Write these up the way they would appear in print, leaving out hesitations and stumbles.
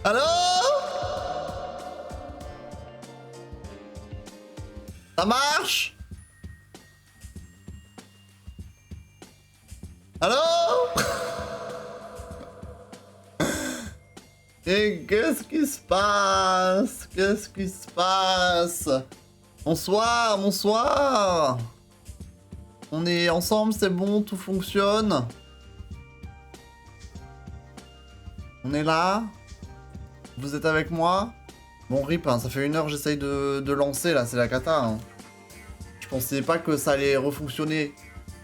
Allô? Ça marche? Allô? Et qu'est-ce qui se passe? Qu'est-ce qui se passe? Bonsoir, bonsoir. On est ensemble, c'est bon, tout fonctionne. On est là? Vous êtes avec moi? Bon, rip, hein, ça fait 1 heure que j'essaye de lancer, là, c'est la cata. Hein. Je pensais pas que ça allait refonctionner.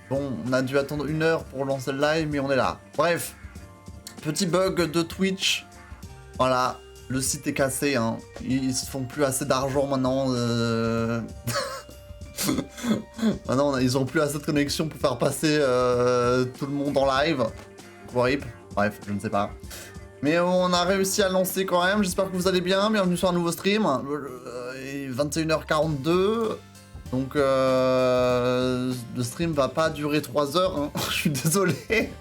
Bon, on a dû attendre 1 heure pour lancer le live, mais on est là. Bref, petit bug de Twitch. Voilà, le site est cassé, hein. Ils se font plus assez d'argent maintenant. Maintenant, ils ont plus assez de connexion pour faire passer tout le monde en live. Rip. Bref, je ne sais pas. Mais on a réussi à lancer quand même, j'espère que vous allez bien, bienvenue sur un nouveau stream. 21h42, donc le stream va pas durer 3 heures, hein. Je suis désolé.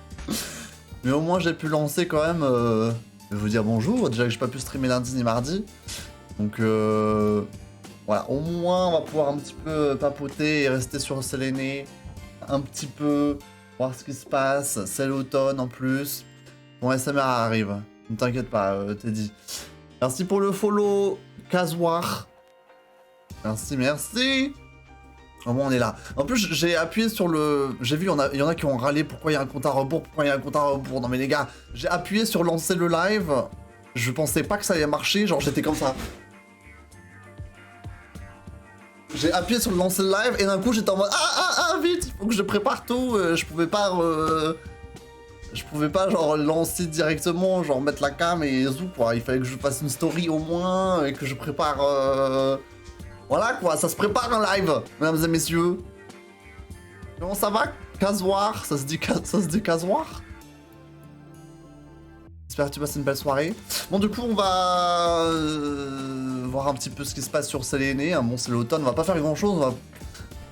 Mais au moins j'ai pu lancer quand même, vous dire bonjour, déjà que j'ai pas pu streamer lundi ni mardi. Donc voilà, au moins on va pouvoir un petit peu papoter et rester sur Séléné, un petit peu, voir ce qui se passe, c'est l'automne en plus. Mon SMR arrive, ne t'inquiète pas, Teddy. Merci pour le follow, Kazoir. Merci, merci. Au moins on est là. En plus, j'ai appuyé sur le... J'ai vu, il y en a qui ont râlé pourquoi il y a un compte à rebours, pourquoi il y a un compte à rebours. Non mais les gars, j'ai appuyé sur lancer le live. Je pensais pas que ça allait marcher, genre j'étais comme ça. J'ai appuyé sur lancer le live et d'un coup j'étais en mode vite, il faut que je prépare tout. Je pouvais pas... Je pouvais pas genre lancer directement, genre mettre la cam et zou quoi. Il fallait que je fasse une story au moins et que je prépare. Voilà quoi, ça se prépare un live, mesdames et messieurs. Comment ça va, Casoir? Ça se dit Casoir? J'espère que tu passes une belle soirée. Bon, du coup, on va voir un petit peu ce qui se passe sur Séléné. Bon, c'est l'automne, on va pas faire grand chose,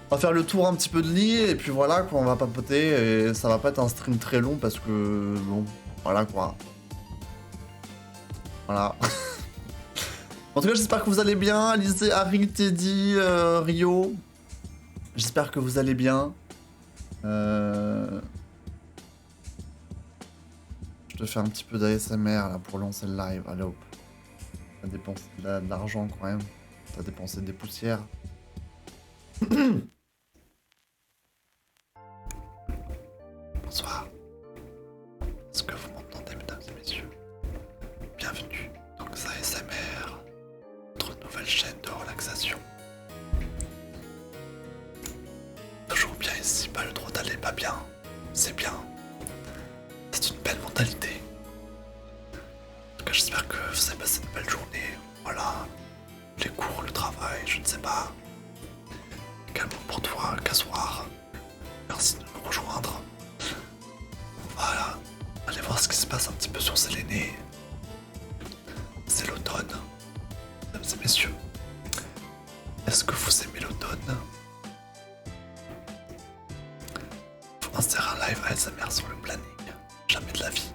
on va faire le tour un petit peu de lit et puis voilà quoi, on va papoter et ça va pas être un stream très long parce que bon, voilà quoi. Voilà. En tout cas, j'espère que vous allez bien. Alizé, Harry, Teddy, Rio. J'espère que vous allez bien. Je te fais un petit peu d'ASMR là pour lancer le live. Allez hop. T'as dépensé de l'argent quand même. T'as dépensé des poussières. Bonsoir. Est-ce que vous m'entendez, mesdames et messieurs? Bienvenue dans ASMR, notre nouvelle chaîne de relaxation. Toujours bien ici, pas le droit d'aller pas bien. C'est bien. C'est une belle mentalité. En tout cas, j'espère que vous avez passé une belle journée. Voilà. Les cours, le travail, je ne sais pas. Également pour toi, Casoir. Merci de nous rejoindre. Voilà. Allez voir ce qui se passe un petit peu sur Séléné. C'est l'automne. Mesdames et messieurs, est-ce que vous aimez l'automne? Faut insérer un live ASMR sur le planning. Jamais de la vie.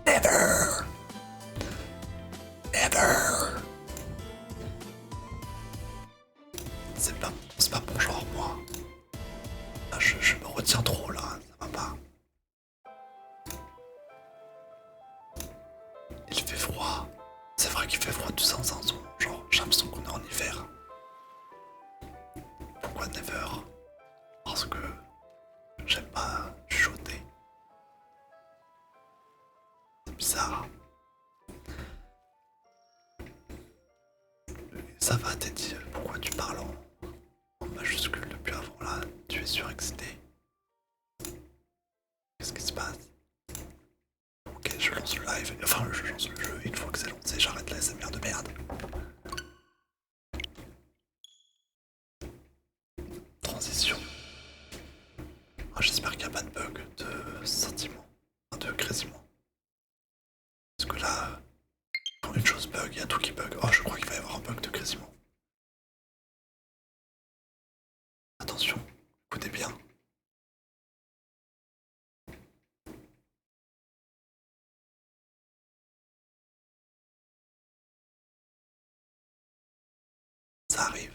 Never! Never! C'est pas mon genre, moi. Là, je me retiens trop, là. Ça va pas. Il fait froid. C'est vrai qu'il fait froid tout ça, genre, j'ai l'impression qu'on est en hiver. Pourquoi never? Parce que j'aime pas chuchoter. C'est bizarre. Ça va, Teddy, pourquoi tu parles en majuscule depuis avant là? Tu es surexcité. Qu'est-ce qui se passe? Ok, je lance le live, enfin je lance le jeu, une fois que c'est lancé, j'arrête la SMR de merde. Transition. Ah, j'espère qu'il n'y a pas de bug de sentiment, de grésillement. Parce que là, quand une chose bug, il y a tout qui bug. Oh, je crois qu'il va y avoir un bug de grésillement. Attention, écoutez bien. Ça arrive.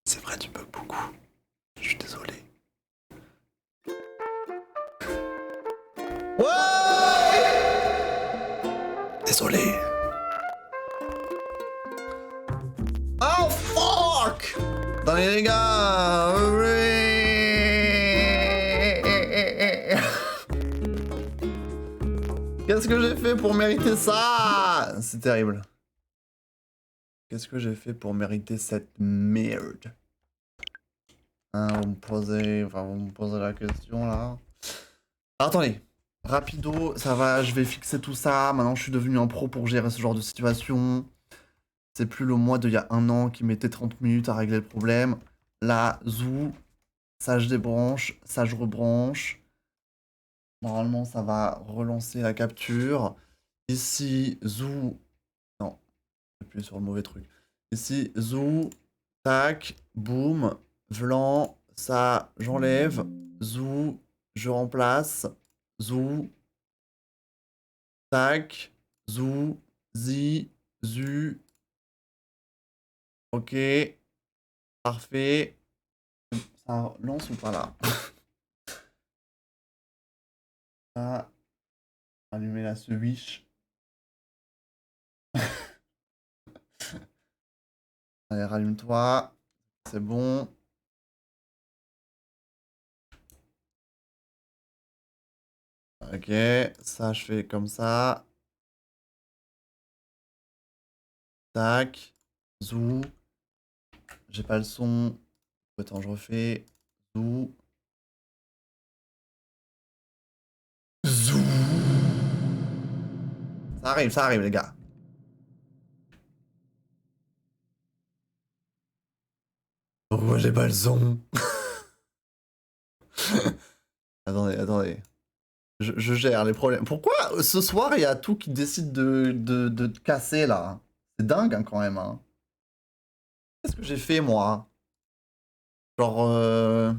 C'est vrai, tu bugs beaucoup. Je suis désolé. Ouais! Désolé. Oh fuck! Dans les gars! Qu'est-ce que j'ai fait pour mériter ça? C'est terrible. Qu'est-ce que j'ai fait pour mériter cette merde? Hein, vous me posez la question là. Attendez, rapido, ça va, je vais fixer tout ça. Maintenant, je suis devenu un pro pour gérer ce genre de situation. C'est plus le moi d'il y a un an qui mettait 30 minutes à régler le problème. Là, zou, ça je débranche, ça je rebranche. Normalement, ça va relancer la capture. Ici, zou. Non, j'appuie sur le mauvais truc. Ici, zou, tac, boum, vlan, ça, j'enlève, zou, je remplace, zou, tac, zou, zi, zu. Ok, parfait. Ça lance ou pas là? Ça, allumer la switch. Allez, rallume-toi. C'est bon. Ok, ça je fais comme ça. Tac. Zou. J'ai pas le son. Attends, je refais. Zou. Zou. Ça arrive les gars. Pourquoi j'ai pas le son? Attendez, attendez. Je gère les problèmes. Pourquoi ce soir il y a tout qui décide de casser là? C'est dingue hein, quand même. Hein. Qu'est-ce que j'ai fait moi? Genre,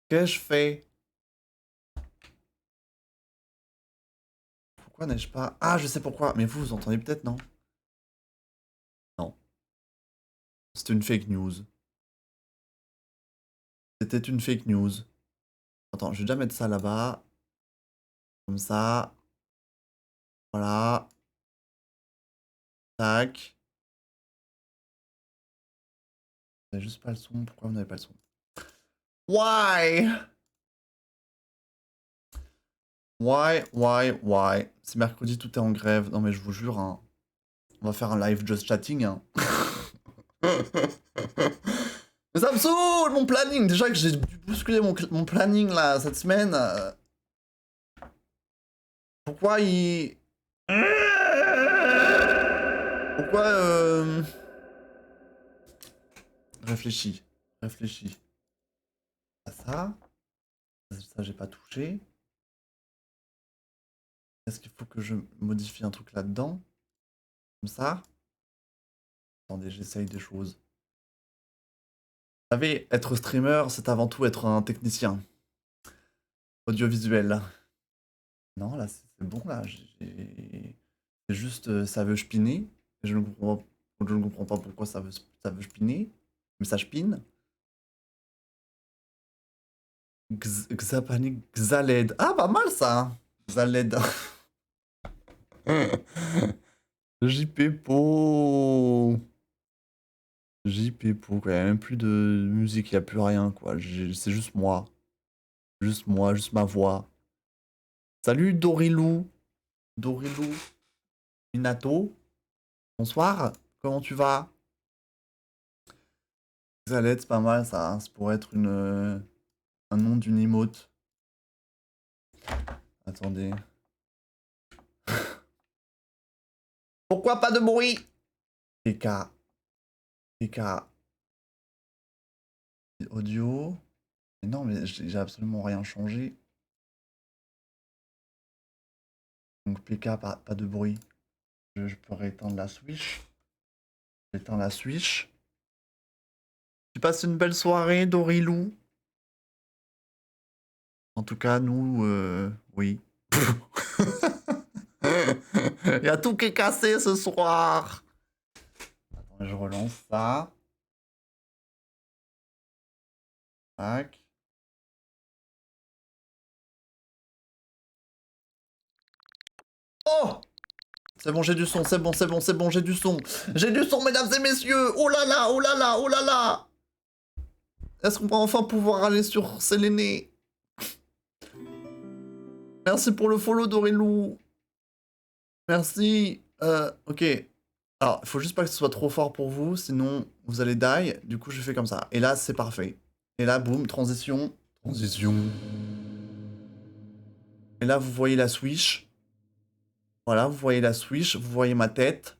qu'est-ce que je fais? Pourquoi n'ai-je pas... Ah, je sais pourquoi. Mais vous entendez peut-être, non? Non. C'était une fake news. C'était une fake news. Attends, je vais déjà mettre ça là-bas. Comme ça. Voilà. Tac. Vous n'avez juste pas le son. Pourquoi vous n'avez pas le son? Why? Why? C'est mercredi, tout est en grève. Non mais je vous jure, hein. On va faire un live just chatting, hein. Mais ça me saoule, mon planning. Déjà que j'ai dû bousculer mon planning, là, cette semaine. Pourquoi il... Pourquoi, Réfléchis. Réfléchis. À ça. Ça, j'ai pas touché. Est-ce qu'il faut que je modifie un truc là-dedans? Comme ça? Attendez, j'essaye des choses. Vous savez, être streamer, c'est avant tout être un technicien. Audiovisuel. Non, là, c'est bon, là. C'est juste, ça veut spinner. Je ne comprends pas pourquoi ça veut spinner. Mais ça spine. Xapanic Xaled. Ah, pas mal, ça. Xaled. JPpo. JPpo, quoi. Il n'y a même plus de musique, il n'y a plus rien, quoi. C'est juste moi. Juste moi, juste ma voix. Salut Dorilou. Dorilou. Minato. Bonsoir. Comment tu vas? Xaled, c'est pas mal, ça. Hein. Ça pourrait être un nom d'une emote. Attendez. Pourquoi pas de bruit? PK. PK. Audio. Mais non, mais j'ai absolument rien changé. Donc PK, pas de bruit. Je peux rééteindre la Switch. J'éteins la Switch. Tu passes une belle soirée, Dorilou. En tout cas, nous, oui. Il y a tout qui est cassé ce soir. Attends, je relance ça. Tac. Oh! C'est bon, j'ai du son, c'est bon, c'est bon, c'est bon, j'ai du son. J'ai du son, mesdames et messieurs. Oh là là, oh là là, oh là là. Est-ce qu'on va enfin pouvoir aller sur Séléné? Merci pour le follow, Dorilou. Merci. Ok. Alors, il faut juste pas que ce soit trop fort pour vous, sinon vous allez die. Du coup, je fais comme ça. Et là, c'est parfait. Et là, boum, transition. Transition. Et là, vous voyez la Switch. Voilà, vous voyez la Switch, vous voyez ma tête.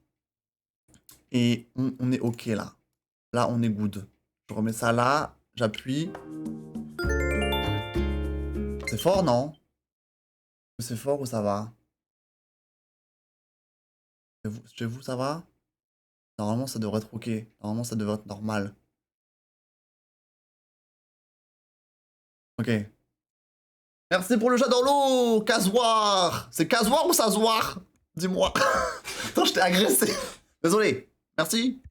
Et on est ok là. Là, on est good. Je remets ça là, j'appuie. C'est fort, non? C'est fort ou ça va? Chez vous, ça va? Normalement, ça devrait être ok. Normalement, ça devrait être normal. Ok. Merci pour le chat dans l'eau, Casoir. C'est Casoir ou Sazoir? Dis-moi. Attends, je t'ai agressé. Désolé. Merci.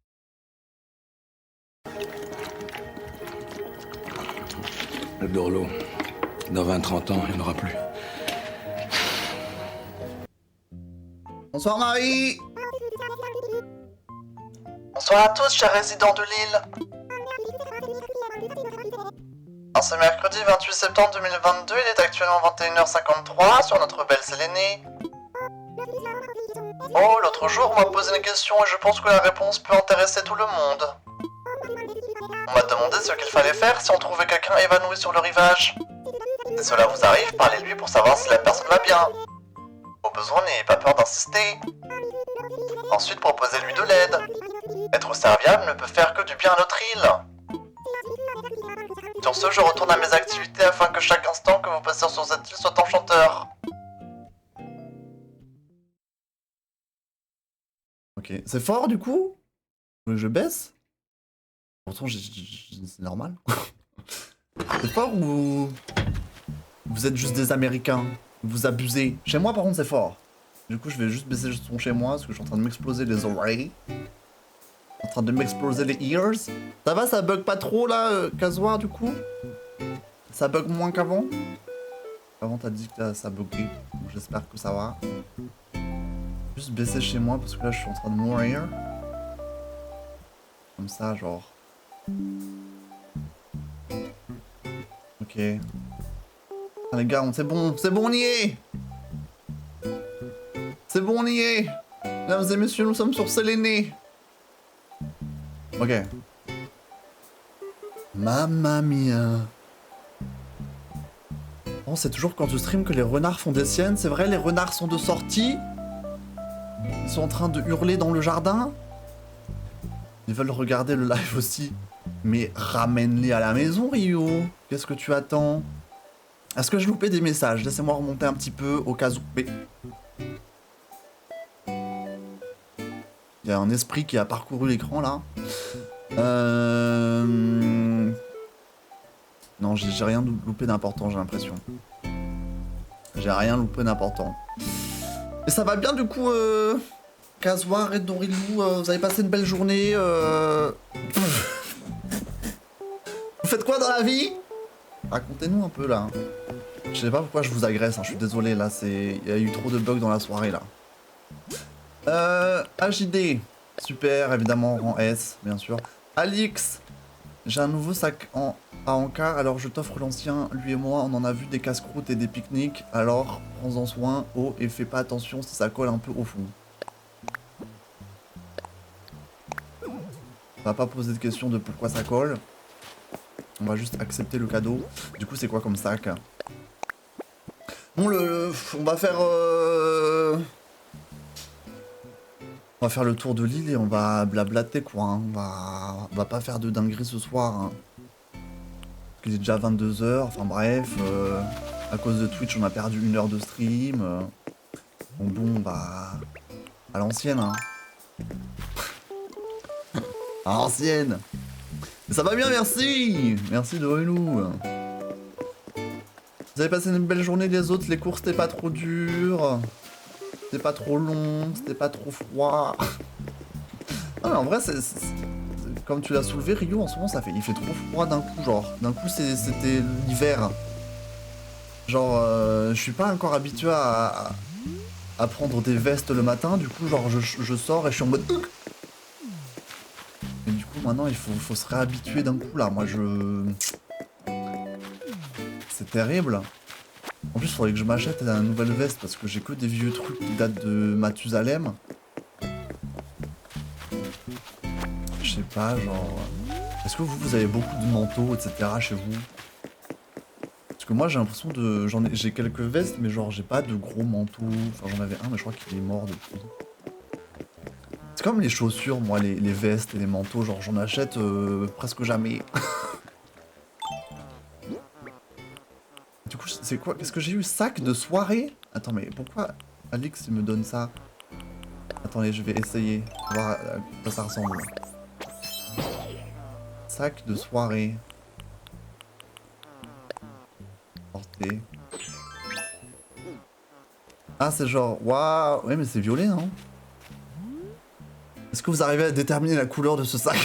Le Dorlo, dans 20-30 ans, il n'y en aura plus. Bonsoir Marie. Bonsoir à tous, chers résidents de l'île. En ce mercredi 28 septembre 2022, il est actuellement 21h53 sur notre belle Sélénée. Oh, l'autre jour, on m'a posé une question et je pense que la réponse peut intéresser tout le monde. On m'a demandé ce qu'il fallait faire si on trouvait quelqu'un évanoui sur le rivage. Si cela vous arrive, parlez-lui pour savoir si la personne va bien. Au besoin, n'ayez pas peur d'insister. Ensuite, proposez-lui de l'aide. Être serviable ne peut faire que du bien à notre île. Sur ce, je retourne à mes activités afin que chaque instant que vous passez sur cette île soit enchanteur. Ok, c'est fort du coup? Je baisse? Pourtant, c'est normal. C'est fort ou... Vous êtes juste des Américains? Vous abusez? Chez moi, par contre, c'est fort. Du coup, je vais juste baisser le son chez moi parce que je suis en train de m'exploser les oreilles. En train de m'exploser les ears. Ça va, ça bug pas trop là, Casoir, du coup? Ça bug moins qu'avant? Avant, t'as dit que ça buguait. Donc j'espère que ça va. Juste baisser chez moi parce que là, je suis en train de mourir. Comme ça, genre. Ok. Ah, les gars, c'est bon, on y est! C'est bon, on y est! Mesdames et messieurs, nous sommes sur Séléné. Ok. Mamma mia. Oh, c'est toujours quand tu stream que les renards font des siennes. C'est vrai, les renards sont de sortie. Ils sont en train de hurler dans le jardin. Ils veulent regarder le live aussi. Mais ramène-les à la maison, Rio. Qu'est-ce que tu attends? Est-ce que je loupais des messages? Laissez-moi remonter un petit peu au cas où... Mais... Il y a un esprit qui a parcouru l'écran, là. Non, j'ai rien loupé d'important, j'ai l'impression. J'ai rien loupé d'important. Et ça va bien, du coup, Casoir et Dorilou, vous avez passé une belle journée, Vous faites quoi dans la vie? Racontez-nous un peu, là. Je sais pas pourquoi je vous agresse, hein, je suis désolé, là, c'est... Il y a eu trop de bugs dans la soirée, là. AJD. Super, évidemment, rang S, bien sûr. Alix. J'ai un nouveau sac à encart, alors je t'offre l'ancien. Lui et moi, on en a vu des casse-croûtes et des pique-niques. Alors, prends-en soin, oh, et fais pas attention si ça colle un peu au fond. On va pas poser de question de pourquoi ça colle. On va juste accepter le cadeau. Du coup, c'est quoi comme sac? Bon, on va faire... On va faire le tour de l'île et on va blablater, quoi. Hein. On va pas faire de dinguerie ce soir. Hein. Il est déjà 22 h, enfin bref. À cause de Twitch, on a perdu 1 heure de stream. Bon, on va À l'ancienne, hein. À l'ancienne. Ça va bien, merci. Merci de Relou. Vous avez passé une belle journée les autres, les cours c'était pas trop dur. C'était pas trop long, c'était pas trop froid. Non mais en vrai, comme tu l'as soulevé, Rio, en ce moment, il fait trop froid d'un coup, genre. D'un coup, c'était l'hiver. Genre, je suis pas encore habitué à prendre des vestes le matin, du coup, genre, je sors et je suis en mode... Et du coup, maintenant, il faut se réhabituer d'un coup, là. Moi, c'est terrible. En plus, il faudrait que je m'achète une nouvelle veste, parce que j'ai que des vieux trucs qui datent de Mathusalem. Je sais pas, genre... Est-ce que vous avez beaucoup de manteaux, etc. chez vous? Parce que moi, j'ai l'impression de... J'ai quelques vestes, mais genre, j'ai pas de gros manteaux. Enfin, j'en avais un, mais je crois qu'il est mort depuis. C'est comme les chaussures, moi, les vestes et les manteaux, genre, j'en achète presque jamais. Du coup, c'est quoi? Qu'est-ce que j'ai eu? Sac de soirée? Attends, mais pourquoi Alix il me donne ça? Attendez, je vais essayer. Voir à quoi ça ressemble. Sac de soirée. Porté. Ah, c'est genre... Waouh! Ouais, mais c'est violet, hein? Est-ce que vous arrivez à déterminer la couleur de ce sac?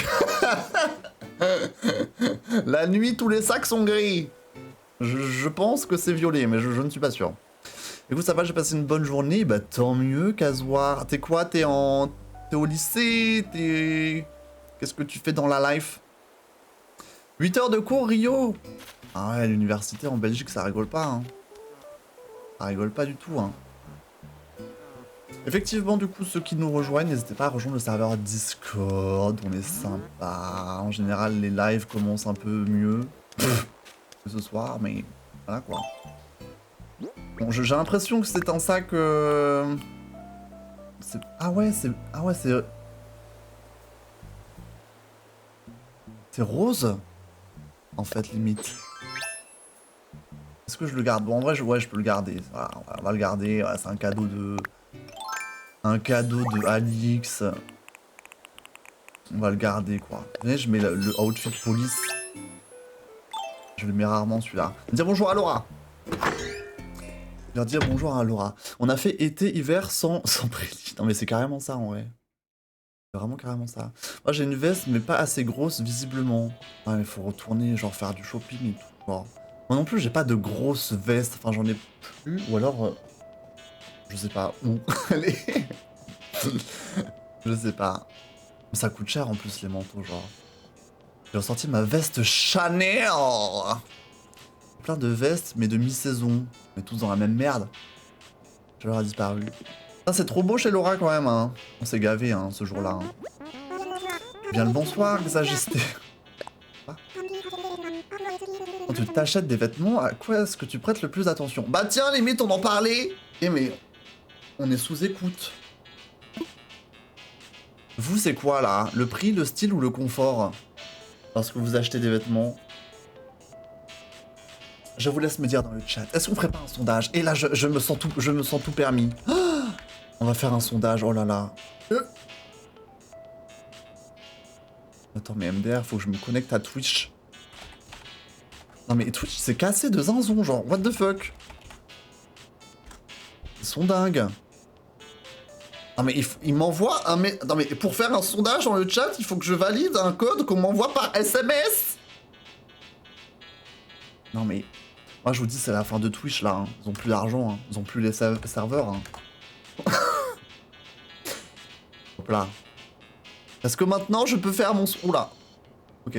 La nuit, tous les sacs sont gris. Je pense que c'est violet, mais je ne suis pas sûr. Écoute, ça va, j'ai passé une bonne journée. Bah, tant mieux, Kazoir. T'es quoi? T'es au lycée? Qu'est-ce que tu fais dans la life? 8 heures de cours, Rio? Ah ouais, l'université en Belgique, ça rigole pas, hein. Ça rigole pas du tout, hein. Effectivement, du coup, ceux qui nous rejoignent, n'hésitez pas à rejoindre le serveur Discord. On est sympa. En général, les lives commencent un peu mieux que ce soir, mais voilà quoi. Bon, j'ai l'impression que c'est un sac... Ah ouais, c'est... Ah ouais, c'est... C'est rose? En fait, limite. Est-ce que je le garde? Bon, en vrai, ouais, je peux le garder. Voilà, on va le garder. Voilà, c'est un cadeau de... Un cadeau de Alix. On va le garder, quoi. Venez, je mets le outfit police. Je le mets rarement, celui-là. Dire bonjour à Laura. Leur dire bonjour à Laura. On a fait été-hiver sans prélit. Non mais c'est carrément ça en vrai. C'est vraiment carrément ça. Moi j'ai une veste mais pas assez grosse visiblement. Ah mais faut retourner genre faire du shopping et tout. Genre. Moi non plus j'ai pas de grosse veste. Enfin j'en ai plus. Ou alors... je sais pas où elle est. Je sais pas. Ça coûte cher en plus les manteaux genre. J'ai ressorti ma veste Chanel. Plein de vestes, mais de mi-saison. Mais tous dans la même merde. Je leur a disparu. Ah, c'est trop beau chez Laura quand même, hein. On s'est gavé, hein, ce jour-là. Hein. Bien le bonsoir, Xagisté. Quand tu t'achètes des vêtements, à quoi est-ce que tu prêtes le plus attention? Bah tiens, limite, on en parlait. Eh mais, on est sous écoute. Vous, c'est quoi, là? Le prix, le style ou le confort? Lorsque vous achetez des vêtements? Je vous laisse me dire dans le chat. Est-ce qu'on ferait pas un sondage? Et là, je me sens tout permis. Oh, on va faire un sondage, oh là là. Attends, mais MDR, faut que je me connecte à Twitch. Non mais Twitch, c'est cassé de zinzon, genre, what the fuck? Ils sont dingues. Non mais il m'envoie un... Non mais pour faire un sondage dans le chat, il faut que je valide un code qu'on m'envoie par SMS. Non mais... Moi je vous dis, c'est la fin de Twitch là, hein. Ils ont plus d'argent, hein. Ils ont plus les serveurs. Hein. Hop là. Est-ce que maintenant je peux faire mon... Oula. Ok.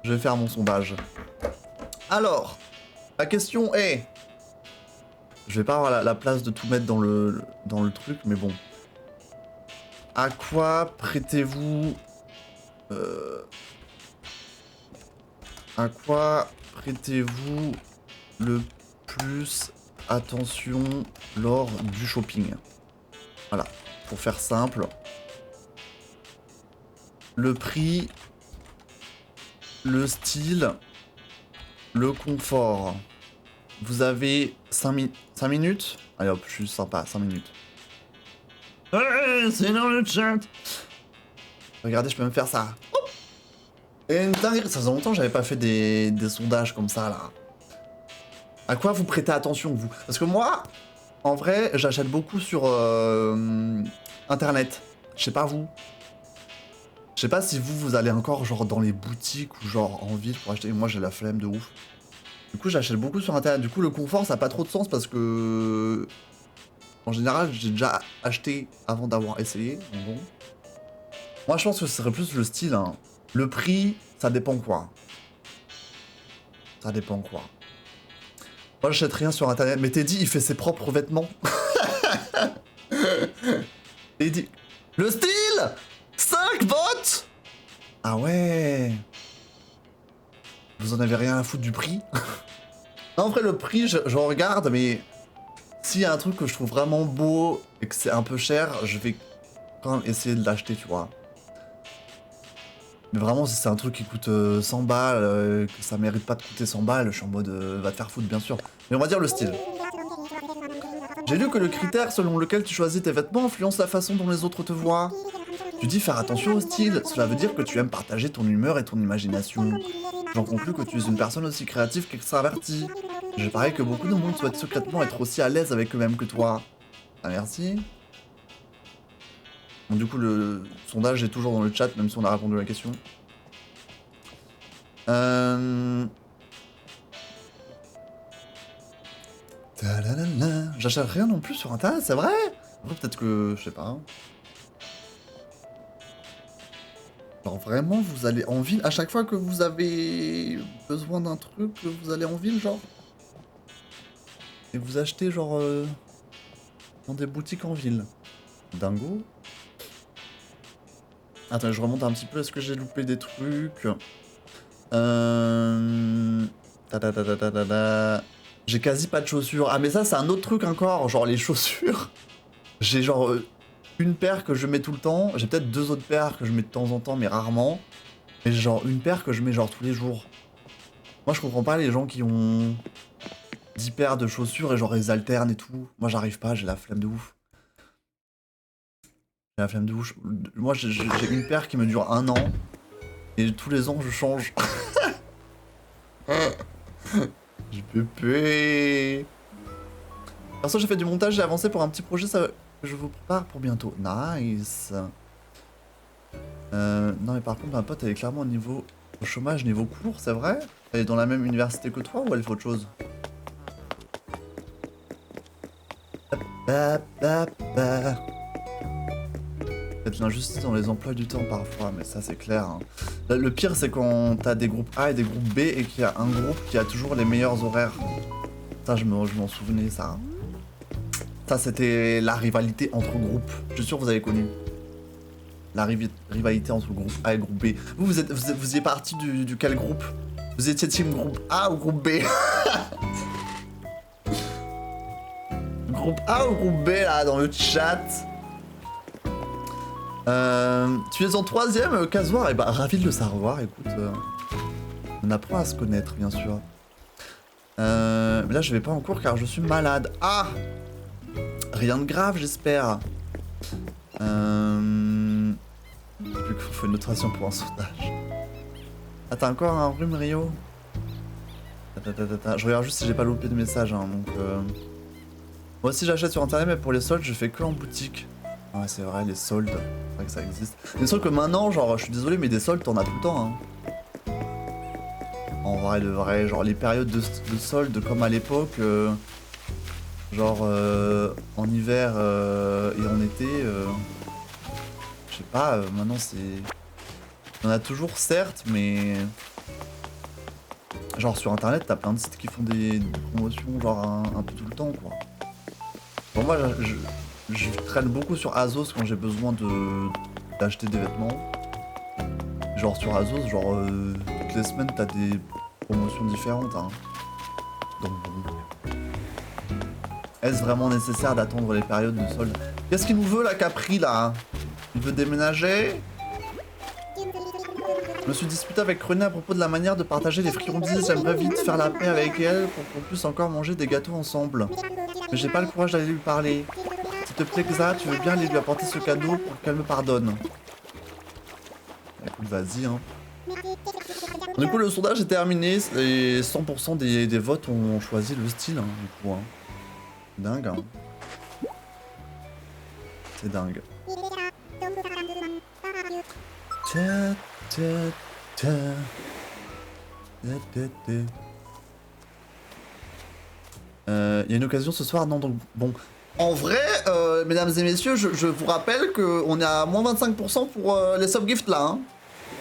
Je vais faire mon sondage. Alors, la question est... Je vais pas avoir la place de tout mettre dans le truc, mais bon. À quoi prêtez-vous... À quoi prêtez-vous le plus attention lors du shopping? Voilà, pour faire simple. Le prix, le style, le confort. Vous avez 5 minutes? Allez hop, je suis sympa, 5 minutes. Ouais, c'est dans le chat. Regardez, je peux même faire ça. Et une dinguerie, ça faisait longtemps que j'avais pas fait des sondages comme ça, là. À quoi vous prêtez attention, vous? Parce que moi, en vrai, j'achète beaucoup sur Internet. Je sais pas vous. Je sais pas si vous allez encore genre dans les boutiques ou genre en ville pour acheter. Moi, j'ai la flemme de ouf. Du coup, j'achète beaucoup sur Internet. Du coup, le confort, ça a pas trop de sens parce que... En général, j'ai déjà acheté avant d'avoir essayé. Bon. Moi, je pense que ce serait plus le style. Hein. Le prix, ça dépend quoi. Ça dépend quoi. Moi, j'achète rien sur Internet. Mais Teddy, il fait ses propres vêtements. Teddy... Le style 5 votes. Ah ouais. Vous en avez rien à foutre du prix? Non, en vrai, le prix, je regarde, mais... S'il y a un truc que je trouve vraiment beau et que c'est un peu cher, je vais quand même essayer de l'acheter, tu vois. Mais vraiment, si c'est un truc qui coûte 100 balles, que ça mérite pas de coûter 100 balles, je suis en mode va te faire foutre, bien sûr. Mais on va dire le style. J'ai lu que le critère selon lequel tu choisis tes vêtements influence la façon dont les autres te voient. Tu dis faire attention au style, cela veut dire que tu aimes partager ton humeur et ton imagination. J'en conclus que tu es une personne aussi créative qu'extravertie. Je parie que beaucoup de monde souhaite secrètement être aussi à l'aise avec eux-mêmes que toi. Ah merci. Bon, du coup, le sondage est toujours dans le chat, même si on a répondu à la question. J'achète rien non plus sur Internet, c'est vrai? Peut-être que... je sais pas. Genre vraiment, vous allez en ville, à chaque fois que vous avez besoin d'un truc, vous allez en ville, genre? Et vous achetez, genre, dans des boutiques en ville. Dingo. Attends, je remonte un petit peu, est-ce que j'ai loupé des trucs? J'ai quasi pas de chaussures. Ah mais ça, c'est un autre truc encore, genre les chaussures. J'ai genre... une paire que je mets tout le temps, j'ai peut-être 2 autres paires que je mets de temps en temps, mais rarement. Et genre une paire que je mets genre tous les jours. Moi je comprends pas les gens qui ont 10 paires de chaussures et genre ils alternent et tout. Moi j'arrive pas, j'ai la flemme de ouf. J'ai la flemme de ouf. Moi j'ai une paire qui me dure 1 an. Et tous les ans je change. Je peux puer. Perso j'ai fait du montage, j'ai avancé pour un petit projet, ça... je vous prépare pour bientôt. Nice. Non mais par contre ma pote elle est clairement au chômage niveau cours, c'est vrai? Elle est dans la même université que toi ou elle fait autre chose? Peut-être l'injustice dans les emplois du temps parfois, mais ça c'est clair. Hein. Le pire c'est quand t'as des groupes A et des groupes B et qu'il y a un groupe qui a toujours les meilleurs horaires. Ça je m'en souvenais ça. Ça, c'était la rivalité entre groupes. Je suis sûr que vous avez connu. La rivalité entre groupe A et groupe B. Vous y êtes parti du quel groupe? Vous étiez team groupe A ou groupe B? Groupe A ou groupe B, là, dans le chat? Tu es en 3ème, Casoir? Eh ben, ravi de le savoir, écoute. On apprend à se connaître, bien sûr. Mais là, je vais pas en cours car je suis malade. Ah! Rien de grave, j'espère. Vu qu'on fait une notation pour un sondage. Ah, t'as encore un rhume, Rio? Je regarde juste si j'ai pas loupé de message. Hein, donc, moi aussi, j'achète sur Internet, mais pour les soldes, je fais que en boutique. Ouais, c'est vrai, les soldes. C'est vrai que ça existe. Mais sauf que maintenant, genre, je suis désolé, mais des soldes, t'en as tout le temps. Hein. En vrai, de vrai, genre, les périodes de soldes, comme à l'époque... genre en hiver et en été, je sais pas, maintenant c'est... Il y en a toujours certes, mais... Genre sur internet, t'as plein de sites qui font des promotions genre un peu tout le temps quoi. Bon moi je traîne beaucoup sur Azos quand j'ai besoin d'acheter des vêtements. Genre sur Azos, genre toutes les semaines t'as des promotions différentes hein. Donc bon... Est-ce vraiment nécessaire d'attendre les périodes de solde? Qu'est-ce qu'il nous veut la Capri là? Il veut déménager? Je me suis disputé avec René à propos de la manière de partager les friandises. J'aimerais vite faire la paix avec elle pour qu'on puisse encore manger des gâteaux ensemble. Mais j'ai pas le courage d'aller lui parler. te plaît que ça, tu veux bien aller lui apporter ce cadeau pour qu'elle me pardonne. Écoute, vas-y, hein. Du coup, le sondage est terminé et 100% des votes ont choisi le style, hein, du coup. Hein. Dingue, hein. C'est dingue. Ta, ta, ta. Y a une occasion ce soir? Non, donc bon. En vrai, mesdames et messieurs, je vous rappelle qu'on est à moins 25% pour les subgifts là. Hein.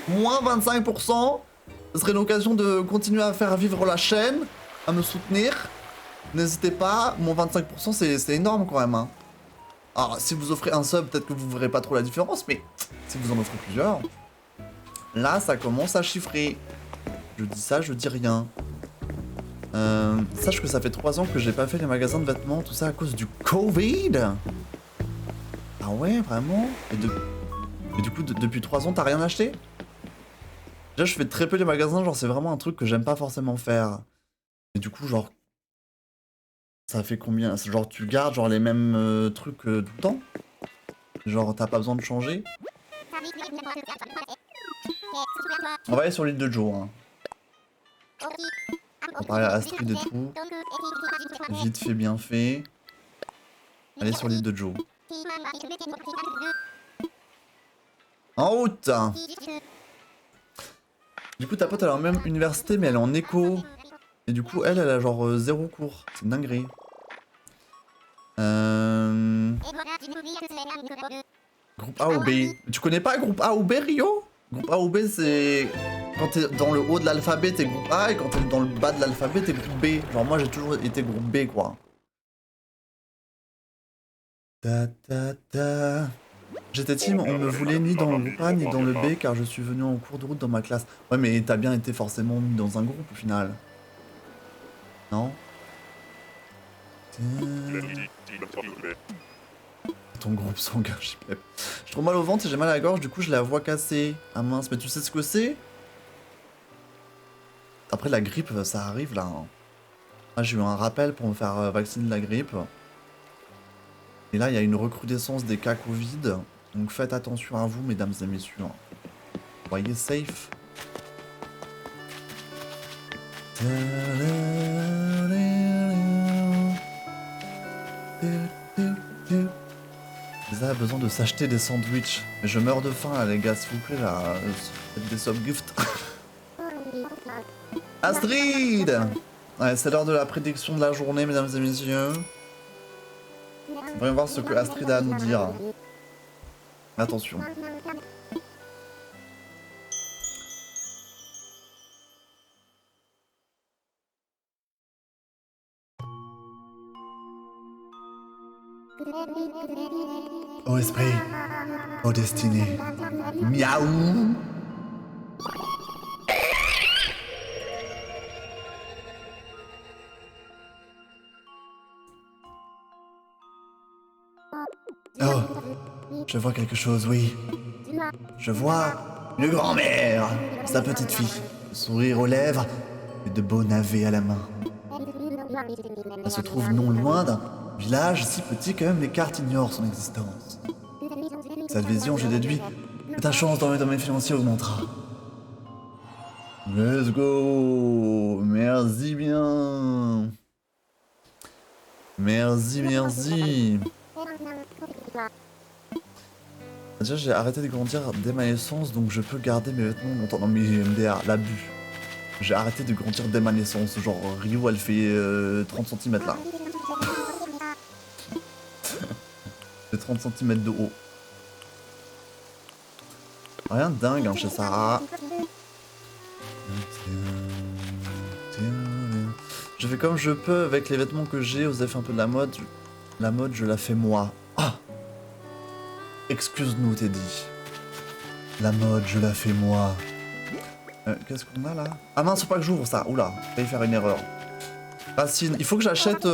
Moins 25%. Ce serait l'occasion de continuer à faire vivre la chaîne, à me soutenir. N'hésitez pas, moins 25% c'est énorme quand même. Hein. Alors, si vous offrez un sub, peut-être que vous verrez pas trop la différence, mais si vous en offrez plusieurs, là, ça commence à chiffrer. Je dis ça, je dis rien. Sache que ça fait 3 ans que j'ai pas fait les magasins de vêtements, tout ça à cause du Covid. Ah ouais, vraiment? Et du coup, depuis 3 ans, t'as rien acheté? Déjà, je fais très peu les magasins, genre c'est vraiment un truc que j'aime pas forcément faire. Et du coup, genre... Ça fait combien? Genre tu gardes genre les mêmes trucs tout le temps? Genre t'as pas besoin de changer? On va aller sur l'île de Joe. Hein. On va parler à Astrid et tout. Vite fait, bien fait. Allez sur l'île de Joe. En route! Du coup ta pote elle est en même université mais elle est en éco. Et du coup elle a genre 0 cours. C'est une dinguerie. Groupe A ou B. Tu connais pas groupe A ou B, Rio? Groupe A ou B, c'est... Quand t'es dans le haut de l'alphabet, t'es groupe A, et quand t'es dans le bas de l'alphabet, t'es groupe B. Genre moi, j'ai toujours été groupe B, quoi. Ta ta ta. J'étais team, on me voulait ni dans le groupe A, ni dans le B, car je suis venu en cours de route dans ma classe. Ouais, mais t'as bien été forcément mis dans un groupe, au final. Non? Ton groupe sanguin, j'y plais. J'ai trop mal au ventre et j'ai mal à la gorge, du coup j'ai la voix cassée. Ah mince, mais tu sais ce que c'est? Après la grippe, ça arrive là. Hein. Là j'ai eu un rappel pour me faire vacciner de la grippe. Et là il y a une recrudescence des cas Covid. Donc faites attention à vous mesdames et messieurs. Soyez safe. Ils avaient besoin de s'acheter des sandwichs. Mais je meurs de faim là les gars, s'il vous plaît là. Faites des subgifts. Astrid! Ouais, c'est l'heure de la prédiction de la journée, mesdames et messieurs. Voyons voir ce que Astrid a à nous dire. Attention. Ô esprit, ô destinée, miaou! Oh, je vois quelque chose, oui. Je vois une grand-mère, sa petite fille, sourire aux lèvres et de beaux navets à la main. Elle se trouve non loin d'un village si petit que même les cartes ignorent son existence. Cette vision, j'ai déduit que ta chance dans les domaines financiers augmentera. Let's go! Merci bien! Merci, merci! Déjà, j'ai arrêté de grandir dès ma naissance, donc je peux garder mes vêtements longtemps. Non mais MDR, l'abus. J'ai arrêté de grandir dès ma naissance, genre Rio elle fait 30 cm là. C'est 30 cm de haut. Rien de dingue hein, chez Sarah. Je fais comme je peux avec les vêtements que j'ai, vous avez fait un peu de la mode. La mode, je la fais moi. Ah! Excuse-nous, Teddy. La mode, je la fais moi. Qu'est-ce qu'on a là? Ah mince, faut pas que j'ouvre ça. Oula, j'ai failli faire une erreur. Racine, il faut que j'achète...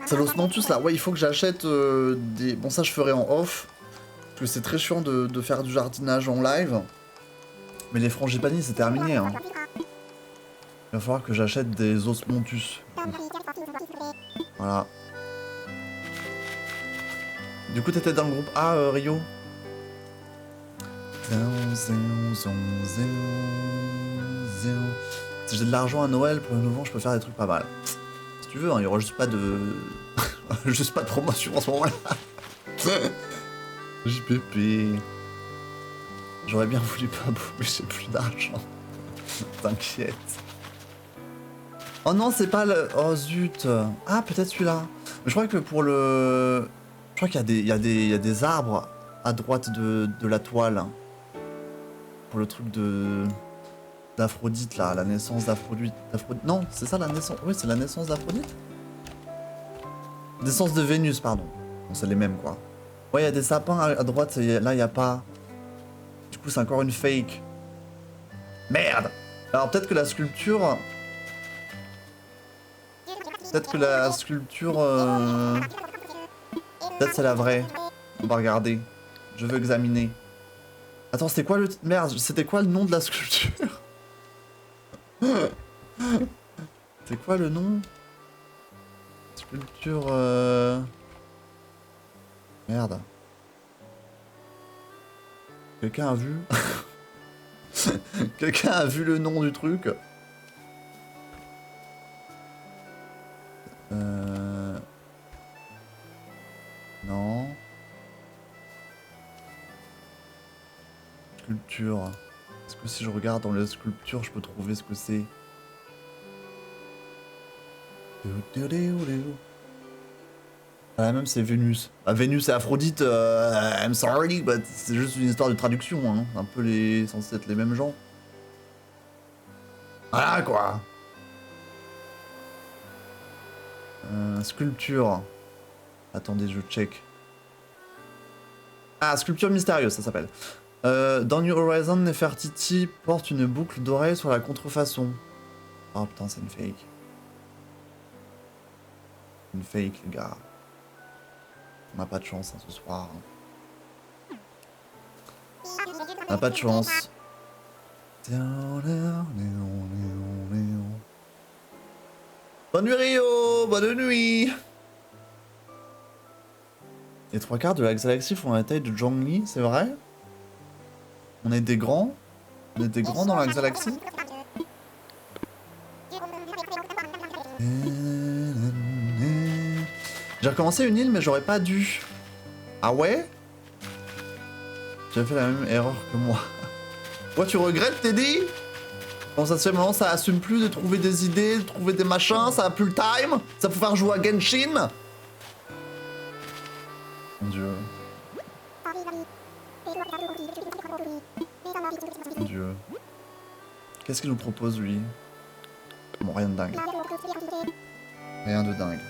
C'est l'osmanthus là. Ouais, il faut que j'achète des... Bon, ça je ferai en off. Parce que c'est très chiant de faire du jardinage en live. Mais les frangipanies, c'est terminé. Hein. Il va falloir que j'achète des osmanthus. Voilà. Du coup, t'étais dans le groupe A, Rio. Si j'ai de l'argent à Noël pour le nouveau, je peux faire des trucs pas mal. Si tu veux, hein, il y aura juste pas de... juste pas de promotion en ce moment-là. JPP. J'aurais bien voulu pas bouffer, mais j'ai plus d'argent. T'inquiète. Oh non, c'est pas le... Oh zut. Ah, peut-être celui-là. Mais je crois que pour le... Je crois qu'il y a des arbres à droite de la toile. Pour le truc de... d'Aphrodite, là. La naissance d'Aphrodite. Non, c'est ça la naissance... Oui, c'est la naissance d'Aphrodite. Naissance de Vénus, pardon. Bon, c'est les mêmes, quoi. Ouais, il y a des sapins à droite, et là, il n'y a pas... Du coup, c'est encore une fake. Merde. Alors, peut-être que la sculpture... Peut-être que la sculpture... Peut-être c'est la vraie. On va regarder. Je veux examiner. Attends, c'était quoi le... Merde, c'était quoi le nom de la sculpture? C'est quoi le nom? Sculpture... Merde. Quelqu'un a vu? Quelqu'un a vu le nom du truc? Non. Sculpture. Est-ce que si je regarde dans la sculpture, je peux trouver ce que c'est? Ah, même c'est Vénus. Ah, Vénus et Aphrodite, I'm sorry, but c'est juste une histoire de traduction, hein. Un peu les... censés être les mêmes gens. Voilà quoi. Sculpture. Attendez, je check. Ah, sculpture mystérieuse, ça s'appelle. Dans New Horizon, Nefertiti porte une boucle d'oreille sur la contrefaçon. Oh putain, c'est une fake. Une fake, les gars. On n'a pas de chance hein, ce soir. On n'a pas de chance. Bonne nuit Rio, bonne nuit. Les 3/4 de la galaxie font la taille de Zhongli, c'est vrai? On est des grands? On est des grands dans la galaxie? J'ai recommencé une île mais j'aurais pas dû. Ah ouais? J'ai fait la même erreur que moi. Toi tu regrettes Teddy? Bon ça se fait maintenant ça assume plus de trouver des idées, de trouver des machins, ça a plus le time? Ça peut faire jouer à Genshin? Mon dieu. Mon dieu. Qu'est-ce qu'il nous propose lui? Bon rien de dingue. Rien de dingue.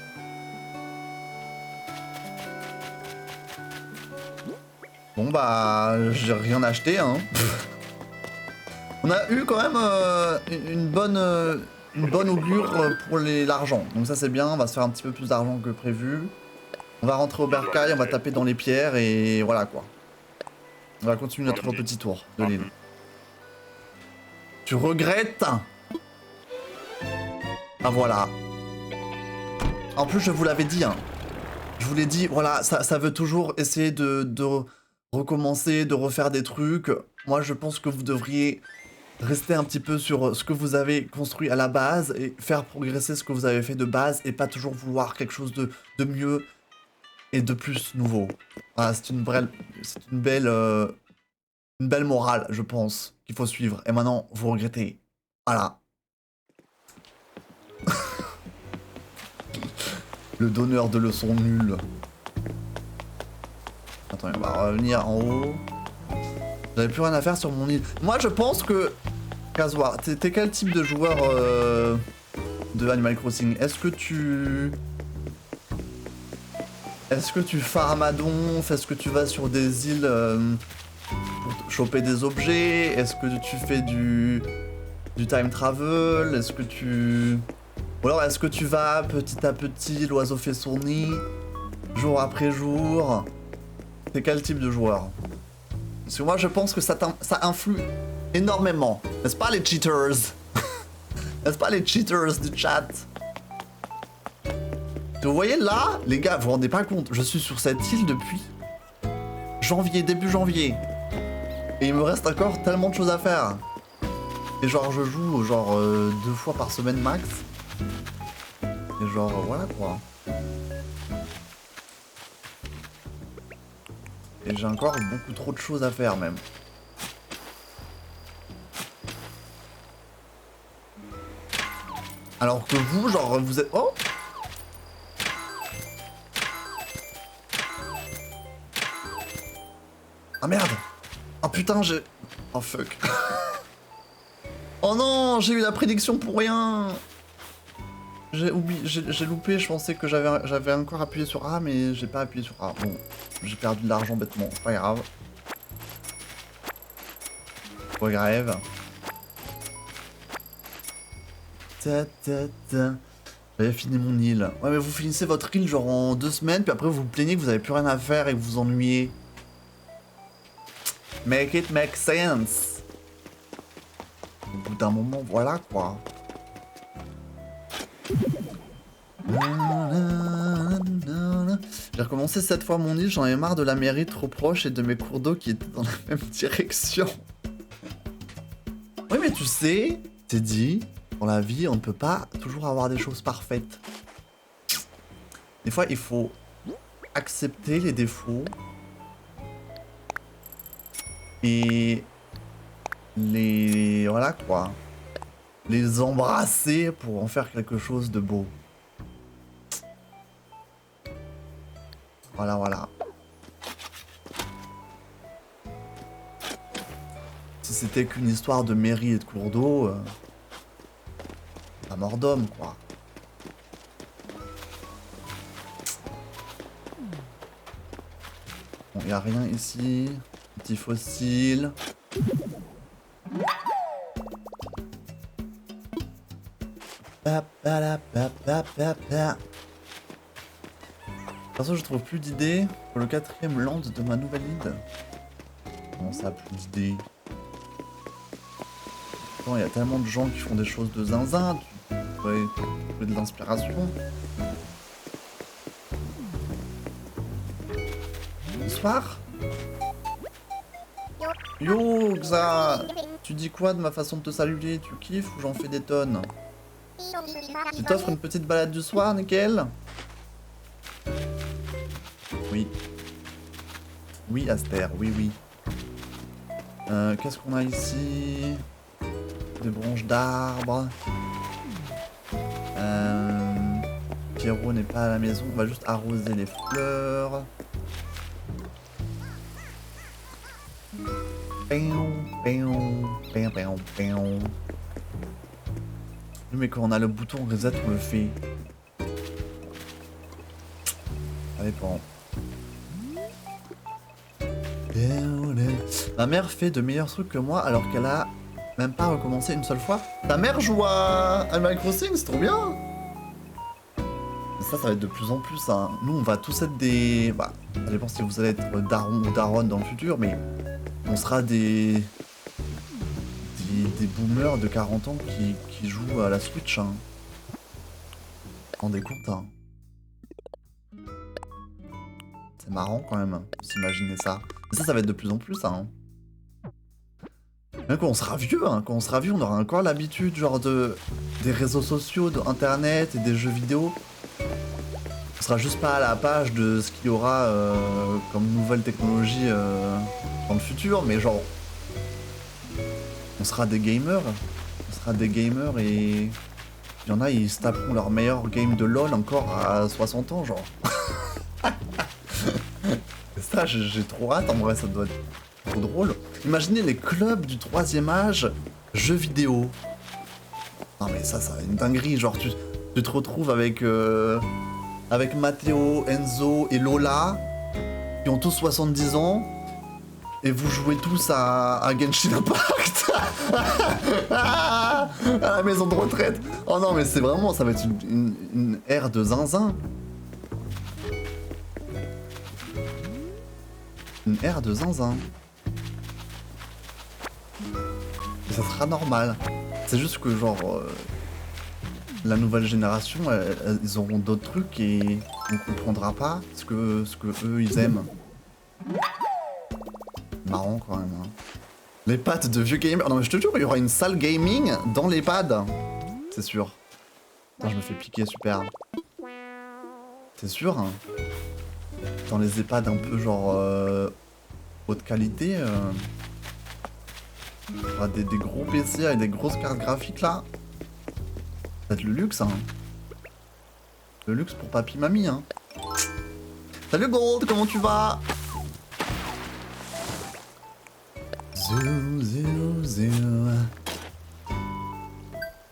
Bon bah j'ai rien acheté hein. On a eu quand même une bonne augure pour l'argent. Donc ça c'est bien, on va se faire un petit peu plus d'argent que prévu. On va rentrer au bercail, on va taper dans les pierres et voilà quoi. On va continuer notre petit tour de l'île. Tu regrettes? Ah voilà. En plus je vous l'avais dit hein. Je vous l'ai dit, voilà, ça veut toujours essayer de recommencer, de refaire des trucs. Moi je pense que vous devriez rester un petit peu sur ce que vous avez construit à la base et faire progresser ce que vous avez fait de base et pas toujours vouloir quelque chose de mieux et de plus nouveau. Voilà, c'est une belle morale, je pense, qu'il faut suivre. Et maintenant, vous regrettez. Voilà. Le donneur de leçons nulles. Attends, on va revenir en haut. J'avais plus rien à faire sur mon île. Moi, je pense que... Kazuar, t'es quel type de joueur de Animal Crossing? Est-ce que tu farmes à donf? Est-ce que tu vas sur des îles pour choper des objets? Est-ce que tu fais du time travel? Est-ce que tu... Ou alors est-ce que tu vas petit à petit, l'oiseau fait son nid, jour après jour? T'es quel type de joueur? Parce que moi je pense que ça influe énormément. N'est-ce pas les cheaters? N'est-ce pas les cheaters du chat? Vous voyez là, les gars, vous vous rendez pas compte, je suis sur cette île depuis janvier, début janvier. Et il me reste encore tellement de choses à faire. Et genre je joue genre 2 fois par semaine max. Et genre voilà quoi. Et j'ai encore beaucoup trop de choses à faire même. Alors que vous, genre vous êtes... Oh! Ah merde! Oh putain, j'ai... Oh fuck. Oh non, j'ai eu la prédiction pour rien. J'ai oublié, j'ai loupé, je pensais que j'avais encore appuyé sur A, mais j'ai pas appuyé sur A. Bon, j'ai perdu de l'argent bêtement, c'est pas grave. Pas grave. J'avais fini mon île. Ouais, mais vous finissez votre île genre en 2 semaines, puis après vous vous plaignez que vous avez plus rien à faire et que vous vous ennuyez. Make it make sense. Au bout d'un moment, voilà quoi. J'ai recommencé 7 fois mon île, j'en avais marre de la mairie trop proche et de mes cours d'eau qui étaient dans la même direction. Oui mais tu sais, t'es dit, dans la vie on ne peut pas toujours avoir des choses parfaites. Des fois il faut accepter les défauts et les... voilà quoi. Les embrasser pour en faire quelque chose de beau. Voilà, voilà. Si c'était qu'une histoire de mairie et de cours d'eau, la mort d'homme, quoi. Bon, y a rien ici. Petit fossile. Perso, je trouve plus d'idées pour le 4ème land de ma nouvelle île. Comment ça, plus d'idées? Il y a tellement de gens qui font des choses de zinzin, tu pourrais trouver de l'inspiration. Bonsoir. Yo, Xa, tu dis quoi de ma façon de te saluer? Tu kiffes ou j'en fais des tonnes? Tu t'offres une petite balade du soir, nickel? Oui. Oui, Aster, oui, oui. Qu'est-ce qu'on a ici? Des branches d'arbres. Pierrot n'est pas à la maison, on va juste arroser les fleurs. Mais quand on a le bouton reset, on le fait. Ça dépend. Ma mère fait de meilleurs trucs que moi alors qu'elle a même pas recommencé une seule fois. Ta mère joue à Animal Crossing, c'est trop bien. Ça va être de plus en plus. Hein. Nous, on va tous être des... Bah, ça dépend si vous allez être daron ou daronne dans le futur, mais on sera des boomers de 40 ans qui jouent à la Switch. Hein. Vous vous rendez compte, hein. C'est marrant quand même, s'imaginer ça. Et ça va être de plus en plus, hein. Même quand on sera vieux, hein, on aura encore l'habitude, genre, des réseaux sociaux, d'internet et des jeux vidéo. On sera juste pas à la page de ce qu'il y aura comme nouvelle technologie dans le futur, mais genre... On sera des gamers. Et... Il y en a, ils se taperont leur meilleur game de LoL encore à 60 ans, genre. Ça, j'ai trop hâte, en vrai, ça doit être trop drôle. Imaginez les clubs du 3e âge, jeux vidéo. Non mais ça va être une dinguerie, genre tu te retrouves avec Matteo, Enzo et Lola, qui ont tous 70 ans, et vous jouez tous à Genshin Impact. À la maison de retraite. Oh non mais c'est vraiment, ça va être une ère de zinzin. Une ère de zinzin. Et ça sera normal. C'est juste que genre... la nouvelle génération, ils auront d'autres trucs et on comprendra pas ce que eux ils aiment. Marrant quand même. Hein. Les pads de vieux gamers. Non mais je te jure, il y aura une salle gaming dans les pads. C'est sûr. Putain, je me fais piquer, super. C'est sûr. Hein. Dans les EHPAD un peu genre haute qualité. Il y aura des gros PC avec des grosses cartes graphiques là. Ça va être le luxe, hein. Le luxe pour papy mamie, hein. Salut Gold, comment tu vas? Zou, zou, zou.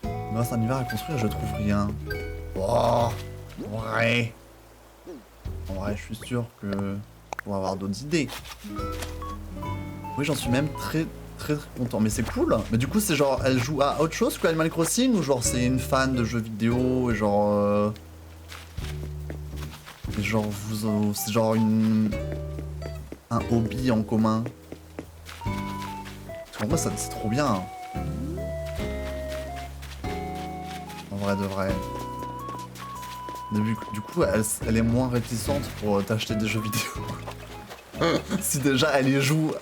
Il me reste un hiver à construire, je trouve rien. Oh, ouais. En vrai, je suis sûr que on va avoir d'autres idées. Oui, j'en suis même très content. Mais c'est cool. Mais du coup, c'est genre, elle joue à autre chose que Animal Crossing ou genre c'est une fan de jeux vidéo et genre... Et genre, c'est genre un hobby en commun. Parce qu'en vrai, ça c'est trop bien. En vrai de vrai. Du coup, elle est moins réticente pour t'acheter des jeux vidéo. Si déjà elle y joue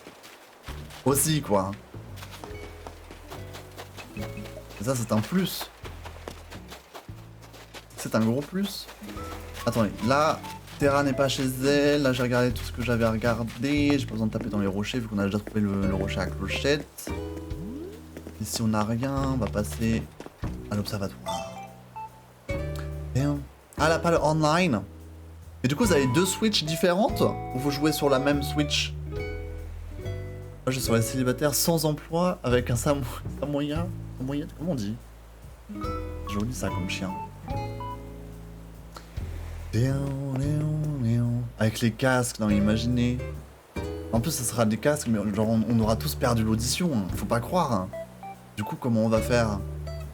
aussi, quoi. Et ça, c'est un plus. C'est un gros plus. Attendez, là, Terra n'est pas chez elle. Là, j'ai regardé tout ce que j'avais à regarder. J'ai pas besoin de taper dans les rochers vu qu'on a déjà trouvé le rocher à clochette. Ici, on n'a rien. On va passer à l'observatoire. Bien. Ah là, pas le online. Et du coup, vous avez deux Switch différentes ou vous jouez sur la même Switch? Moi, je serais célibataire sans emploi avec un samoyed. Comment on dit? Joli ça comme chien. Avec les casques, non mais imaginez. En plus, ça sera des casques, mais genre on aura tous perdu l'audition. Hein. Faut pas croire. Hein. Du coup, comment on va faire?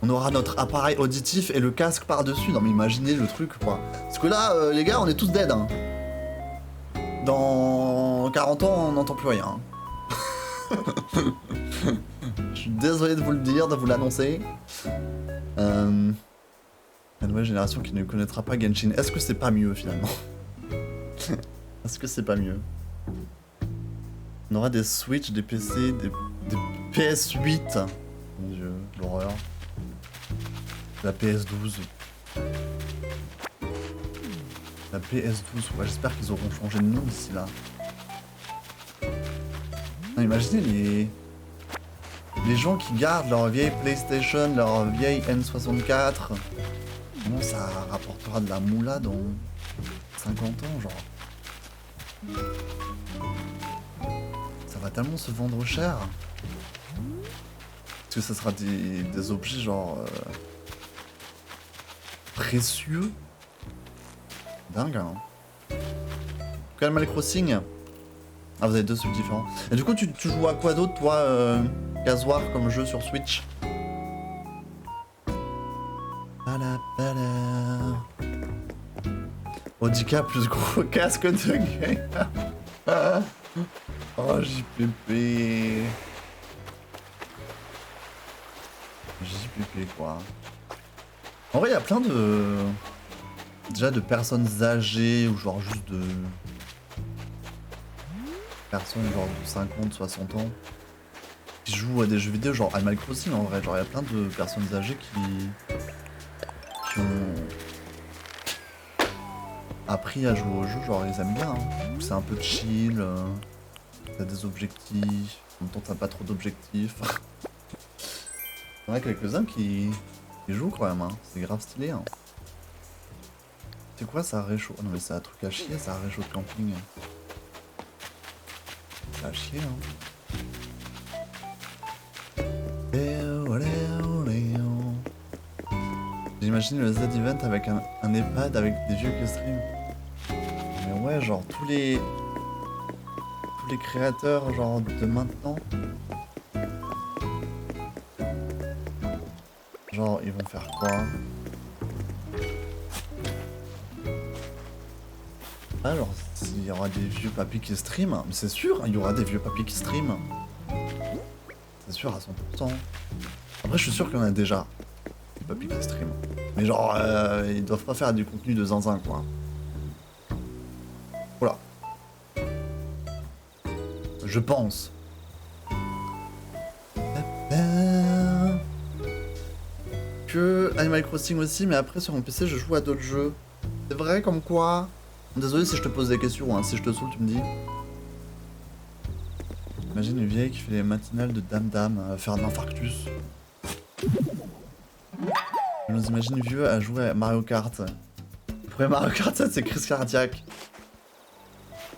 On aura notre appareil auditif et le casque par-dessus. Non mais imaginez le truc quoi. Parce que là, les gars, on est tous dead. Hein. Dans 40 ans, on n'entend plus rien. Je suis désolé de vous le dire, de vous l'annoncer. La nouvelle génération qui ne connaîtra pas Genshin. Est-ce que c'est pas mieux finalement? Est-ce que c'est pas mieux? On aura des Switch, des PC, des PS8. Mon dieu, l'horreur. La PS12. La PS12, ouais, j'espère qu'ils auront changé de nom d'ici là. Non, imaginez les gens qui gardent leur vieille PlayStation, leur vieille N64. Comment ça rapportera de la moula dans 50 ans, genre? Ça va tellement se vendre cher. Parce que ça sera des objets genre précieux. Dingue, hein. Animal Crossing. Ah, vous avez deux trucs différents. Et du coup, tu joues à quoi d'autre, toi, Casoir, comme jeu sur Switch? Audica plus gros casque de game. Oh, JPP. JPP, quoi. En vrai, il y a plein de... Déjà de personnes âgées ou genre juste de... Personnes genre de 50, 60 ans qui jouent à des jeux vidéo genre Animal Crossing en vrai. Genre, il y a plein de personnes âgées qui ont appris à jouer au jeu, genre ils aiment bien. Hein. C'est un peu chill, t'as des objectifs, en même temps t'as pas trop d'objectifs. Il y en a quelques-uns qui jouent quand même, hein. C'est grave stylé. Hein. C'est quoi ça réchaud? Oh non mais c'est un truc à chier, ça réchaud de camping. C'est à chier, hein. J'imagine le Z-Event avec un EHPAD avec des vieux qui stream. Mais ouais, genre tous les créateurs genre de maintenant. Genre ils vont faire quoi? Alors s'il y aura des vieux papis qui stream, mais c'est sûr, il y aura des vieux papis qui stream. C'est sûr à 100%. Après je suis sûr qu'il y en a déjà des papis qui stream. Mais genre, ils doivent pas faire du contenu de zinzin, quoi. Voilà. Je pense. Que Animal Crossing aussi, mais après sur mon PC je joue à d'autres jeux. C'est vrai comme quoi? Désolé si je te pose des questions, hein. Si je te saoule tu me dis. Imagine une vieille qui fait les matinales de Dame Dame, faire un infarctus. Je nous imagine vieux à jouer à Mario Kart. Le premier Mario Kart 7 c'est crise cardiaque.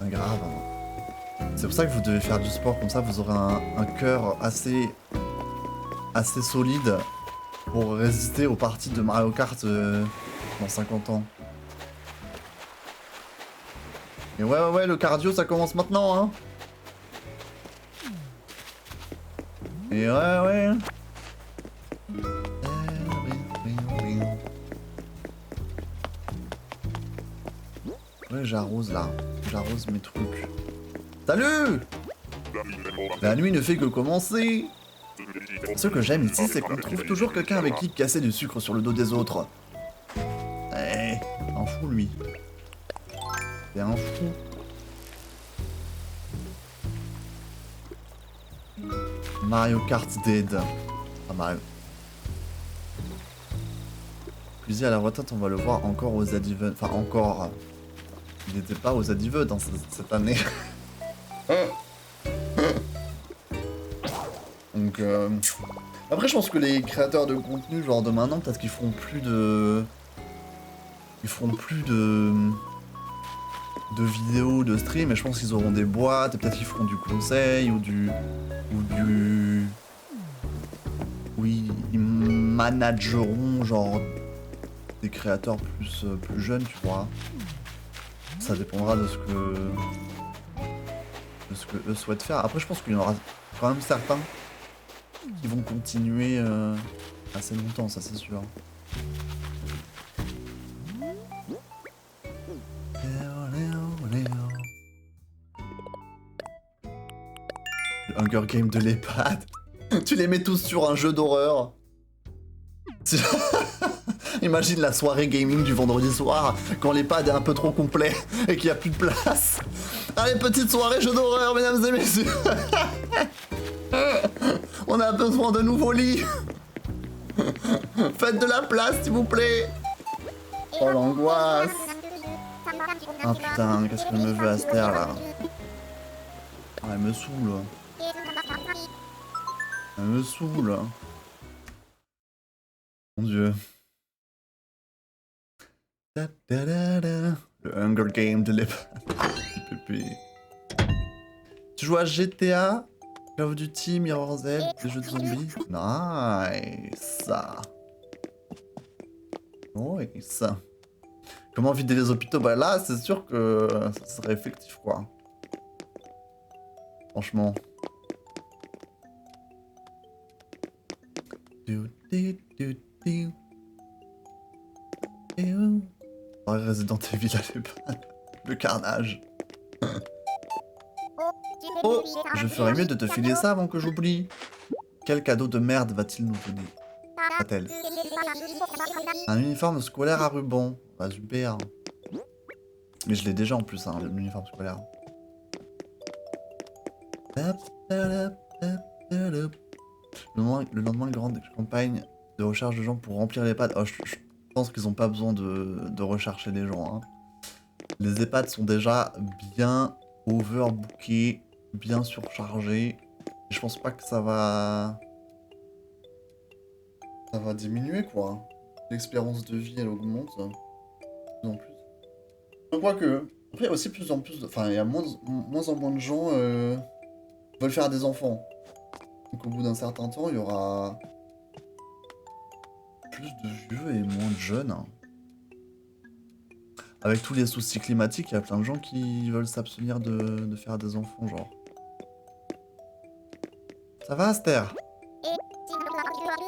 C'est grave. Hein. C'est pour ça que vous devez faire du sport, comme ça vous aurez un cœur assez solide pour résister aux parties de Mario Kart dans 50 ans. Et ouais, le cardio ça commence maintenant, hein. Et ouais. Ouais, j'arrose là. J'arrose mes trucs. Salut! La nuit ne fait que commencer. Ce que j'aime ici, c'est qu'on trouve toujours quelqu'un avec qui casser du sucre sur le dos des autres. Eh, un fou lui. C'est un fou. Mario Kart Dead. Pas mal. Cuisine à la retraite, on va le voir encore aux Z-Event. Enfin, encore. Il n'était pas aux Z-Event hein, cette année. Donc, après, je pense que les créateurs de contenu, genre de maintenant, peut-être qu'ils feront plus de. Ils feront plus de vidéos, de streams, et je pense qu'ils auront des boîtes, et peut-être qu'ils feront du conseil ou du. Oui, ils manageront genre des créateurs plus jeunes, tu vois. Ça dépendra de ce que eux souhaitent faire. Après, je pense qu'il y en aura quand même certains qui vont continuer assez longtemps, ça c'est sûr. Le Hunger Game de l'EHPAD. Tu les mets tous sur un jeu d'horreur. Imagine la soirée gaming du vendredi soir, quand l'EHPAD est un peu trop complet et qu'il n'y a plus de place. Allez, petite soirée jeu d'horreur, mesdames et messieurs. On a besoin de nouveaux lits. Faites de la place, s'il vous plaît. Oh, l'angoisse. Ah putain, qu'est-ce qu'elle me veut à cette heure, là? Ah, elle me saoule. Elle me saoule. Mon dieu. Le Hunger Game de l'EHPAD. Tu joues à GTA, Call of Duty, Mirror's Edge, des jeux de zombies? Nice. Nice. Comment vider les hôpitaux? Bah là, c'est sûr que ça serait effectif, quoi. Franchement. Resident Evil à l'EHPAD. Le carnage. Oh, je ferais mieux de te filer ça avant que j'oublie. Quel cadeau de merde va-t-il nous donner? A-t-elle? Un uniforme scolaire à ruban. Bah super. Mais je l'ai déjà en plus, hein, l'uniforme scolaire. Le lendemain, grande campagne de recherche de gens pour remplir les EHPAD. Oh, je pense qu'ils n'ont pas besoin de rechercher des gens. Hein. Les EHPAD sont déjà bien overbookés, bien surchargés. Je pense pas que ça va diminuer, quoi. L'expérience de vie, elle augmente de plus en plus. Donc, quoique, après, il y a aussi plus en plus enfin, il y a moins en moins de gens veulent faire des enfants. Donc, au bout d'un certain temps, il y aura plus de vieux et moins de jeunes. Hein. Avec tous les soucis climatiques, il y a plein de gens qui veulent s'abstenir de faire des enfants, genre. Ça va, Aster?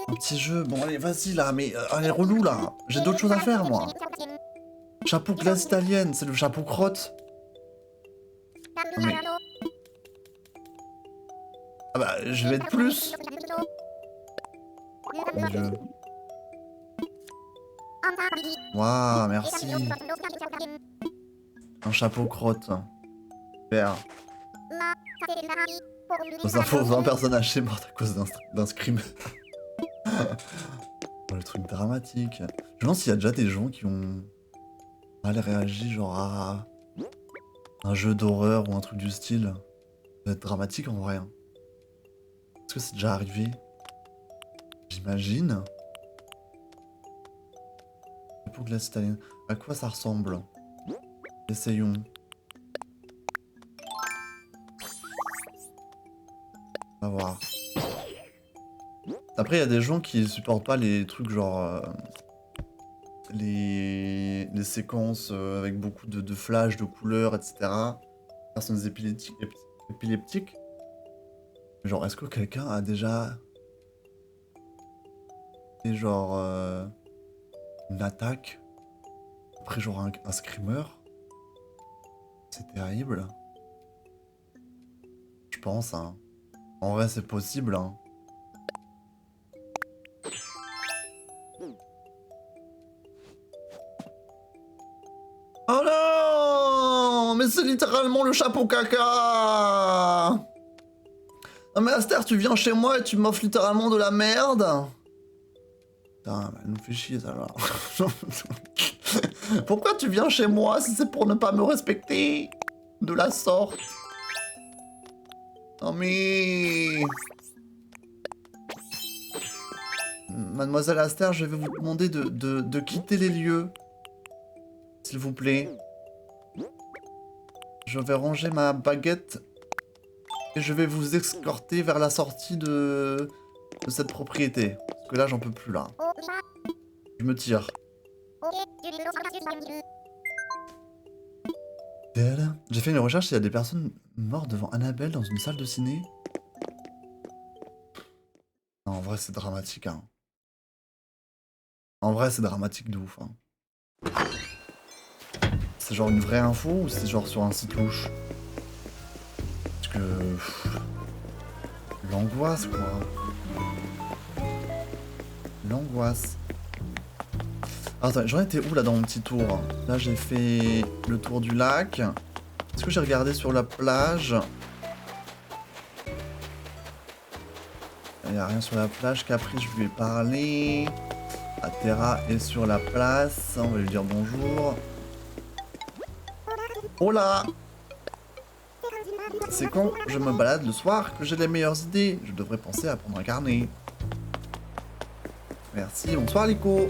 Un petit jeu, bon allez, vas-y là, mais allez, relou là. J'ai d'autres choses à faire, moi. Chapeau classe italienne, c'est le chapeau crotte. Mais... Ah bah, je vais être plus. Mon Dieu. Waouh, merci. Un chapeau crotte. Super. Aux infos, 20 personnes hachées mortes à cause d'un scream. Oh, le truc dramatique. Je me demande s'il y a déjà des gens qui ont mal réagi genre à un jeu d'horreur ou un truc du style. Ça va être dramatique en vrai. Est-ce que c'est déjà arrivé? J'imagine. Pour glace italienne. À quoi ça ressemble? Essayons. On va voir. Après, il y a des gens qui supportent pas les trucs genre... les séquences avec beaucoup de flashs, de couleurs, etc. Personnes épileptiques. Genre, est-ce que quelqu'un a déjà... fait genre... une attaque après genre un screamer? C'est terrible. Je pense, hein. En vrai, c'est possible, hein. Oh non! Mais c'est littéralement le chapeau caca! Non mais Aster, tu viens chez moi et tu m'offres littéralement de la merde? Putain, elle nous fait chier, ça, là. Pourquoi tu viens chez moi si c'est pour ne pas me respecter? De la sorte. Non mais... Mademoiselle Aster, je vais vous demander de quitter les lieux. S'il vous plaît. Je vais ranger ma baguette. Et je vais vous escorter vers la sortie de cette propriété. Parce que là, j'en peux plus, là. Je me tire. J'ai fait une recherche s'il y a des personnes mortes devant Annabelle dans une salle de ciné. Non, en vrai, c'est dramatique, hein. En vrai, c'est dramatique de ouf, hein. C'est genre une vraie info ou c'est genre sur un site louche? Parce que... l'angoisse, quoi. L'angoisse. Attends, j'en étais où là dans mon petit tour? Là j'ai fait le tour du lac. Est-ce que j'ai regardé sur la plage? Il n'y a rien sur la plage. Capri, je lui ai parlé. Atera est sur la place. On va lui dire bonjour. Oh là! C'est quand je me balade le soir que j'ai les meilleures idées. Je devrais penser à prendre un carnet. Merci, bonsoir Lico.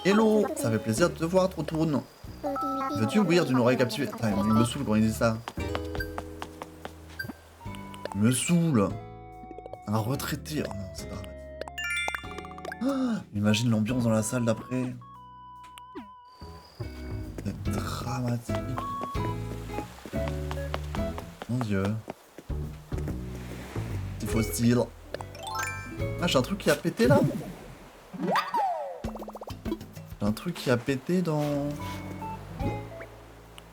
Hello, ça fait plaisir de te voir, Trotoun. Veux-tu oublier d'une oreille captivée? Attends, il me saoule quand il dit ça. Il me saoule. Un retraité. Oh non, c'est dramatique. Ah, imagine l'ambiance dans la salle d'après. C'est dramatique. Mon dieu. Il faut style. Ah, j'ai un truc qui a pété là. J'ai un truc qui a pété dans...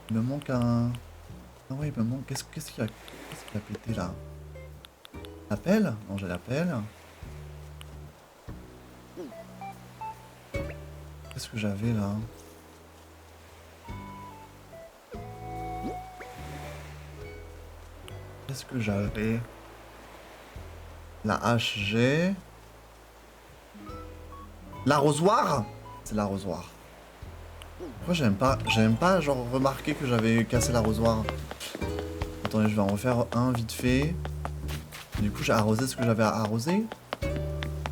Il me manque un... Ah ouais, il me manque... Qu'est-ce qui a pété là? L'appel? Non, j'ai l'appel. Qu'est-ce que j'avais là? Qu'est-ce que j'avais? La HG... L'arrosoir? C'est l'arrosoir. Pourquoi j'aime pas genre remarquer que j'avais cassé l'arrosoir? Attendez, je vais en refaire un vite fait. Du coup, j'ai arrosé ce que j'avais à arroser.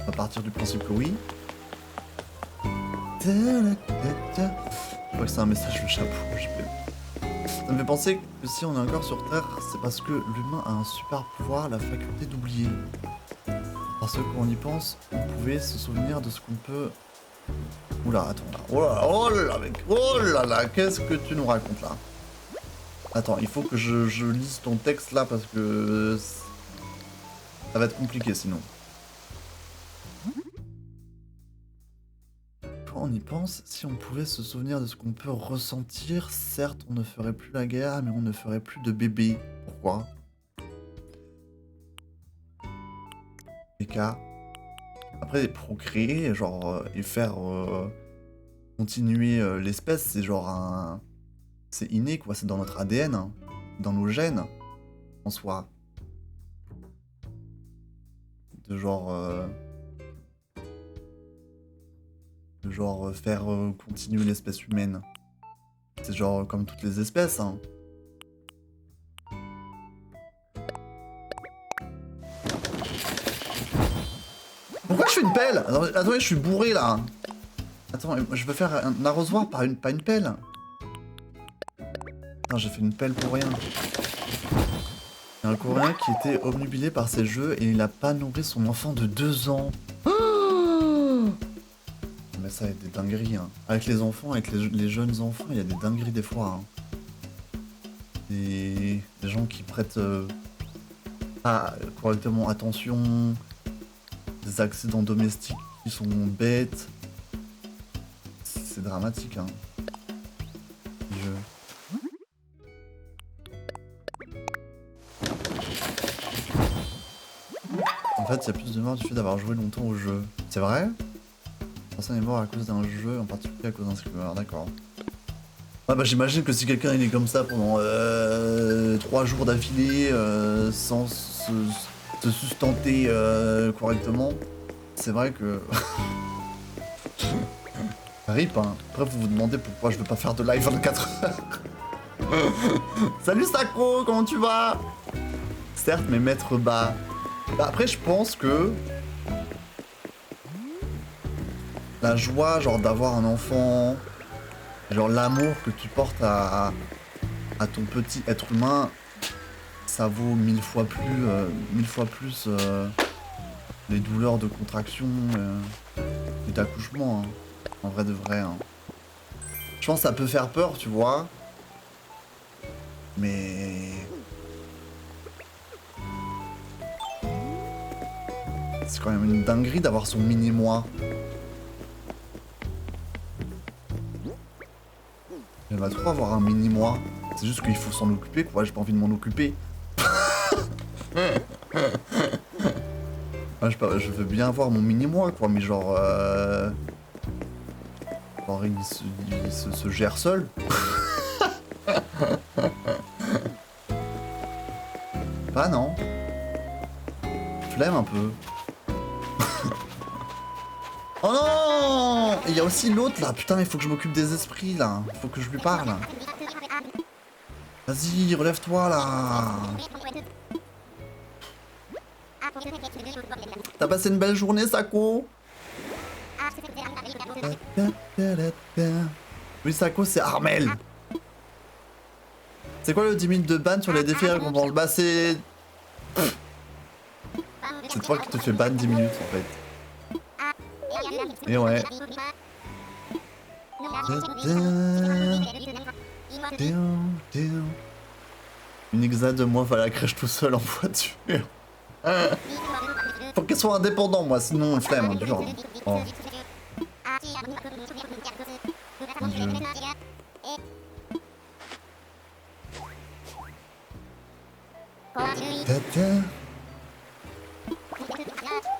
On va partir du principe que oui. Je crois que c'est un message de chapeau. Ça me fait penser que si on est encore sur Terre, c'est parce que l'humain a un super pouvoir, la faculté d'oublier. Parce que quand on y pense, on pouvait se souvenir de ce qu'on peut... Oula, attends là. Oh là, mec. Oh là là, qu'est-ce que tu nous racontes là? Attends, il faut que je lise ton texte là parce que... ça va être compliqué sinon. Quand on y pense, si on pouvait se souvenir de ce qu'on peut ressentir, certes on ne ferait plus la guerre, mais on ne ferait plus de bébés. Pourquoi? PK. Après, procréer, genre, et faire continuer l'espèce, c'est genre un... C'est inné, quoi, c'est dans notre ADN, hein, dans nos gènes, en soi. De genre... faire continuer l'espèce humaine. C'est genre comme toutes les espèces, hein. Pourquoi je fais une pelle? Attendez, je suis bourré là. Attends, je veux faire un arrosoir, pas une pelle. Non, j'ai fait une pelle pour rien. Il y a un Coréen qui était obnubilé par ces jeux et il n'a pas nourri son enfant de 2 ans. Mais ça, il y a des dingueries. Hein. Avec les enfants, avec les jeunes enfants, il y a des dingueries des fois. Hein. Des gens qui prêtent pas correctement attention. Des accidents domestiques qui sont bêtes. C'est dramatique, hein. En fait, il y a plus de morts du fait d'avoir joué longtemps au jeu. C'est vrai? Personne est mort à cause d'un jeu, en particulier à cause d'un streamer, d'accord. Ah bah j'imagine que si quelqu'un il est comme ça pendant 3 jours d'affilée, sans se sustenter correctement, c'est vrai que... RIP, hein. Après vous vous demandez pourquoi je veux pas faire de live 24 heures. Salut Sacro, comment tu vas? Certes, mais maître bas. Bah après je pense que... La joie, genre d'avoir un enfant, genre l'amour que tu portes à ton petit être humain, ça vaut 1000 fois plus les douleurs de contraction et d'accouchement, hein. En vrai de vrai. Hein. Je pense que ça peut faire peur, tu vois. Mais... C'est quand même une dinguerie d'avoir son mini-moi. J'aimerais trop avoir un mini-moi. C'est juste qu'il faut s'en occuper, quoi. J'ai pas envie de m'en occuper. Ah, je veux bien avoir mon mini-moi, quoi. Mais genre... Genre, il se gère seul. Pas, non. Flemme un peu. Oh non! Il y a aussi l'autre là, putain, il faut que je m'occupe des esprits là. Il faut que je lui parle. Vas-y, relève-toi là. T'as passé une belle journée, Sako? Oui, Sako, c'est Armel. C'est quoi le 10 minutes de ban sur les défis récompenses? Bah, c'est... C'est toi qui te fais ban 10 minutes en fait. Et ouais. Une exa de moi va à la crèche tout seul en voiture. Faut qu'elle soit indépendante, moi, sinon flemme, dur. Oh.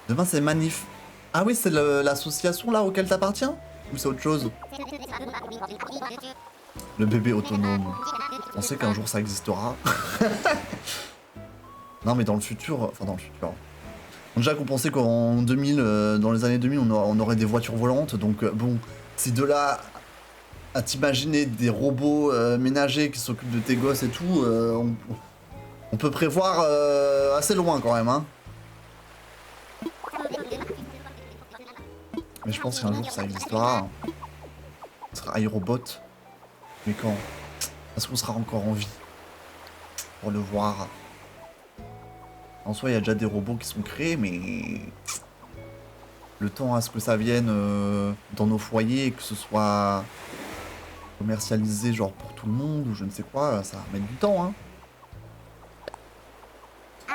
Demain c'est manif. Ah oui, c'est l'association là auquel t'appartiens? Ou c'est autre chose? Le bébé autonome. On sait qu'un jour ça existera. Non mais dans le futur, enfin dans le futur. Déjà qu'on pensait qu'en 2000, dans les années 2000, on aurait des voitures volantes, donc bon, si de là à t'imaginer des robots ménagers qui s'occupent de tes gosses et tout, on peut prévoir assez loin quand même, hein. Mais je pense qu'un jour ça existera. Ce sera iRobot. Mais quand? Est-ce qu'on sera encore en vie pour le voir? En soi, il y a déjà des robots qui sont créés, mais le temps à ce que ça vienne dans nos foyers et que ce soit commercialisé genre pour tout le monde ou je ne sais quoi, ça va mettre du temps, hein.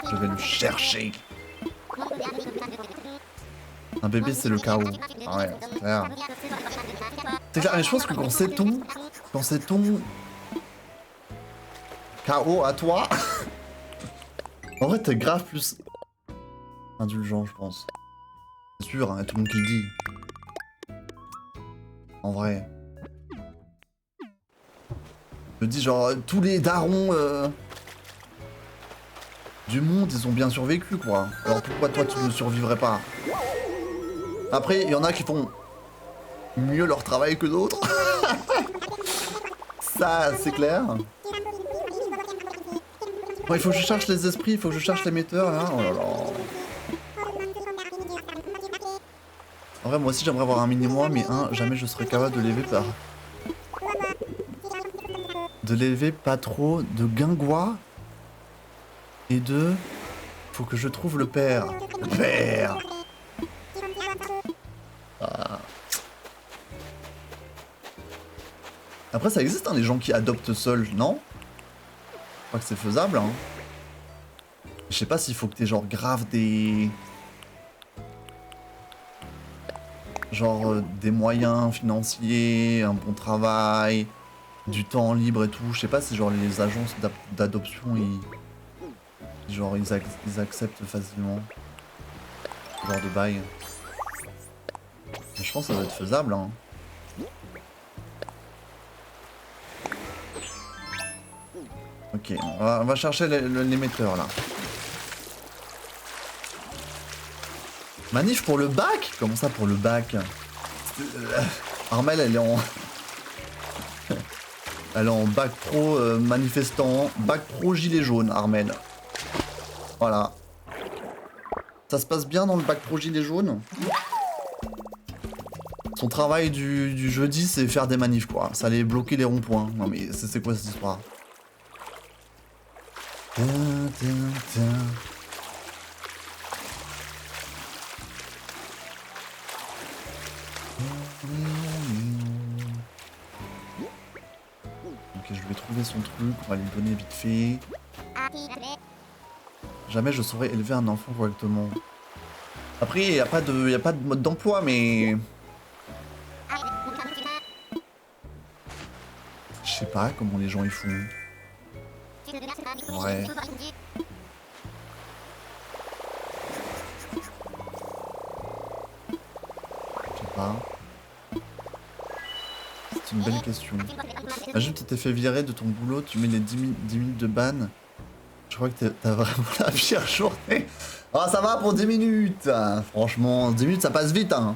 Je vais le chercher. Un bébé, c'est le chaos. Ah ouais, c'est clair. C'est clair, mais je pense que quand c'est ton chaos à toi, en vrai, t'es grave plus indulgent, je pense. C'est sûr, hein, tout le monde qui le dit. En vrai. Je dis genre, tous les darons du monde, ils ont bien survécu, quoi. Alors pourquoi toi, tu ne survivrais pas? Après, il y en a qui font mieux leur travail que d'autres. Ça, c'est clair. Bon, il faut que je cherche les esprits, il faut que je cherche les metteurs, là. Oh là là. En vrai, moi aussi, j'aimerais avoir un mini-moi, mais jamais je serais capable de l'élever par... De l'élever pas trop de guingois. Et de... Faut que je trouve le père. Le père. Ah. Après, ça existe, hein, les gens qui adoptent seuls, non? Je crois que c'est faisable, hein. Je sais pas s'il faut que t'aies genre grave des... Genre des moyens financiers, un bon travail, du temps libre et tout. Je sais pas si genre les agences d'adoption, ils acceptent facilement ce genre de bail. Mais je pense que ça doit être faisable, hein. Ok, on va chercher l'émetteur là. Manif pour le bac? Comment ça pour le bac? Armel, elle est en... elle est en bac pro manifestant. Bac pro gilet jaune, Armel. Voilà. Ça se passe bien dans le bac pro gilet jaune? Son travail du jeudi, c'est faire des manifs, quoi. Ça allait bloquer les ronds-points. Non mais c'est quoi cette histoire? Ok, je vais trouver son truc, on va lui donner vite fait. Jamais je saurais élever un enfant correctement. Après, il n'y a pas de mode d'emploi, mais... Je sais pas comment les gens y font. Ouais. Je sais pas. C'est une belle question. Imagine tu t'es fait virer de ton boulot, tu mets les 10 minutes de ban. Je crois que t'as vraiment la pire journée. Ah, ça va pour 10 minutes. Franchement, 10 minutes ça passe vite, hein.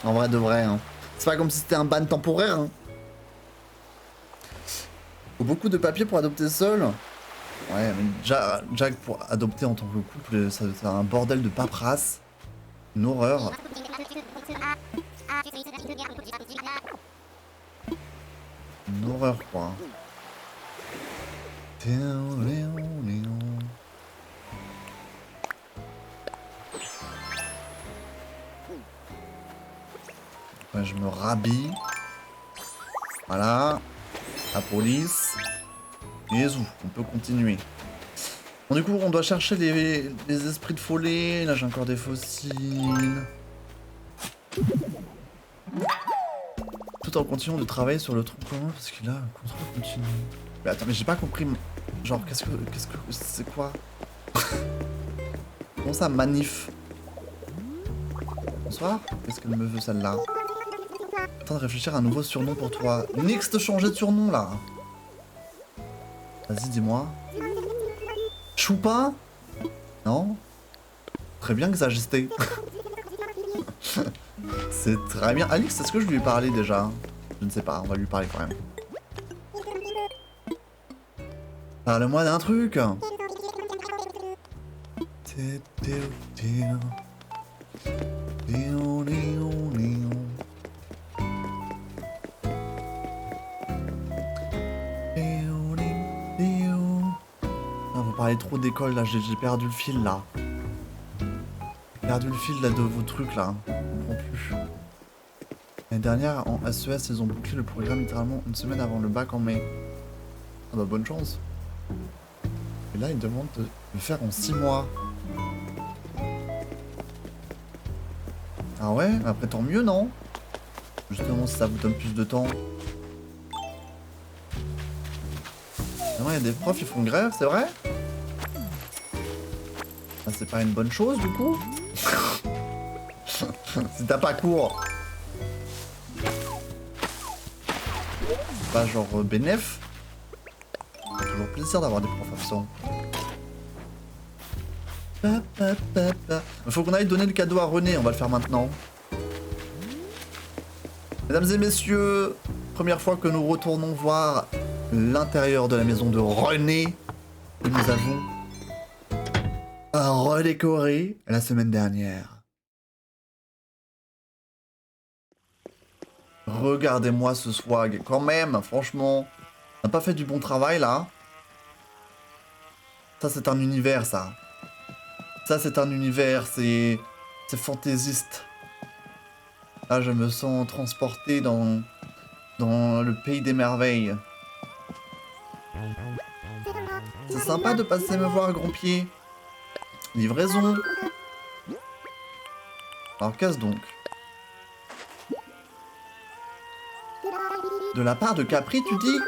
En vrai de vrai, hein. C'est pas comme si c'était un ban temporaire, hein. Faut beaucoup de papiers pour adopter seul. Ouais, mais Jack pour adopter en tant que couple, c'est un bordel de paperasse. Une horreur. Une horreur, quoi. Ouais, je me rhabille. Voilà. La police. Et zou, on peut continuer. Bon, du coup, on doit chercher les esprits de folie. Là, j'ai encore des fossiles. Tout en continuant de travailler sur le tronc commun, parce que là, le contrôle continue. Mais attends, mais j'ai pas compris. Genre, qu'est-ce que c'est quoi? Comment ça, manif? Bonsoir. Qu'est-ce qu'elle me veut, celle-là? Attends de réfléchir à un nouveau surnom pour toi. Nix de changer de surnom, là. Vas-y, dis-moi. Choupin? Non? Très bien que ça gesté. C'est très bien. Alix, est-ce que je lui ai parlé déjà? Je ne sais pas, on va lui parler quand même. Parle-moi d'un truc. Vous parlez trop d'école là, j'ai perdu le fil là. J'ai perdu le fil là de vos trucs là. Je comprends plus. L'année dernière, en SES, ils ont bouclé le programme littéralement une semaine avant le bac en mai. Ah bah bonne chance. Et là, ils demandent de le faire en 6 mois. Ah ouais? Après tant mieux, non? Justement, si ça vous donne plus de temps. Non, il y a des profs, ils font grève, c'est vrai? Ah, c'est pas une bonne chose, du coup? Si t'as pas cours. Pas genre bénéf. Ça fait toujours plaisir d'avoir des profs absents. Il faut qu'on aille donner le cadeau à René, on va le faire maintenant. Mesdames et messieurs, première fois que nous retournons voir l'intérieur de la maison de René. Et nous avons redécoré la semaine dernière. Regardez-moi ce swag, quand même, franchement. On n'a pas fait du bon travail là. Ça c'est un univers ça. Ça c'est un univers, c'est fantaisiste. Là je me sens transporté dans le pays des merveilles. C'est sympa de passer me voir, Grompier. Livraison. Alors casse donc. De la part de Capri, tu dis?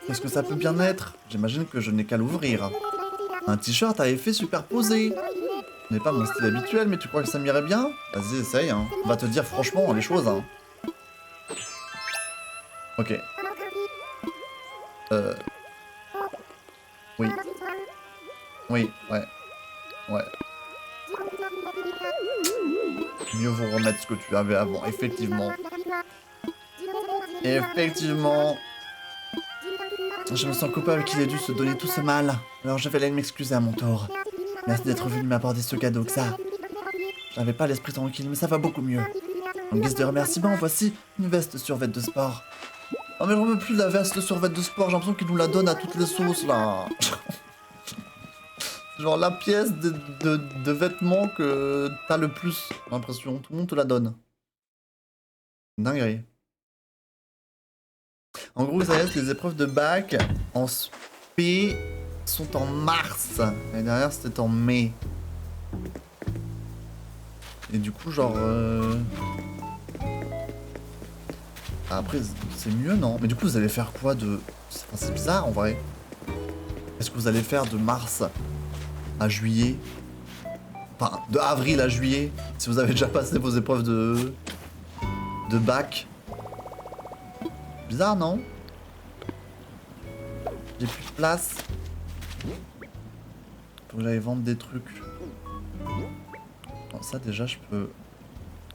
Qu'est-ce que ça peut bien être? J'imagine que je n'ai qu'à l'ouvrir. Un t-shirt à effet superposé. Ce n'est pas mon style habituel, mais tu crois que ça m'irait bien? Vas-y, essaye, hein. On va te dire franchement les choses, hein. Ok. Oui. Oui, ouais. Ouais. Mieux vous remettre ce que tu avais avant, effectivement. Effectivement. Je me sens coupable qu'il ait dû se donner tout ce mal. Alors je vais aller m'excuser à mon tour. Merci d'être venu m'apporter ce cadeau que ça. J'avais pas l'esprit tranquille, mais ça va beaucoup mieux. En guise de remerciement, voici une veste survêt de sport. Oh mais je remets plus la veste survêt de sport, j'ai l'impression qu'il nous la donne à toutes les sauces là. Genre la pièce de vêtements que t'as le plus, j'ai l'impression. Tout le monde te la donne. Dinguerie. En gros, ça y est, les épreuves de bac en SP sont en mars. L'année dernière, c'était en mai. Et du coup, genre... Après, c'est mieux, non? Mais du coup, vous allez faire quoi de... Enfin, c'est bizarre, en vrai. Est-ce que vous allez faire de mars à juillet? Enfin, de avril à juillet, si vous avez déjà passé vos épreuves de bac. Bizarre, non? J'ai plus de place. Faut que j'aille vendre des trucs. Bon, ça déjà je peux...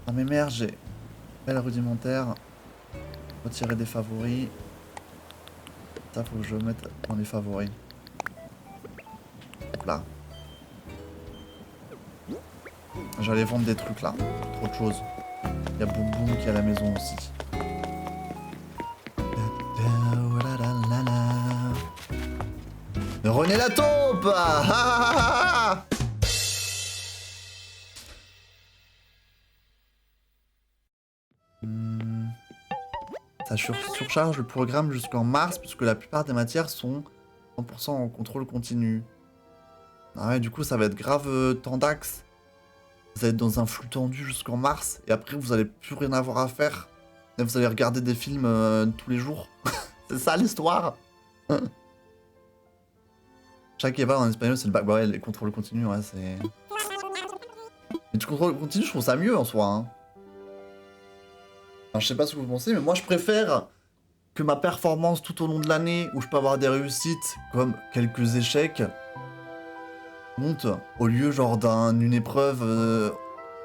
Ah mais merde, j'ai... Belle rudimentaire. Retirer des favoris. Ça faut que je mette dans les favoris. Hop là. J'allais vendre des trucs là. Trop de choses. Il y a Boum Boum qui est à la maison aussi. René la taupe. Ça surcharge le programme jusqu'en mars puisque la plupart des matières sont 100% en contrôle continu. Ah ouais, du coup ça va être grave tendax. Vous allez être dans un flux tendu jusqu'en mars et après vous allez plus rien avoir à faire. Et vous allez regarder des films tous les jours. C'est ça l'histoire. Chaque Eva en espagnol c'est le bac. Bah ouais, les contrôles continus, ouais, c'est... Mais du contrôle continu, je trouve ça mieux en soi. Hein. Alors, je sais pas ce que vous pensez, mais moi je préfère que ma performance tout au long de l'année, où je peux avoir des réussites comme quelques échecs, monte au lieu genre d'une épreuve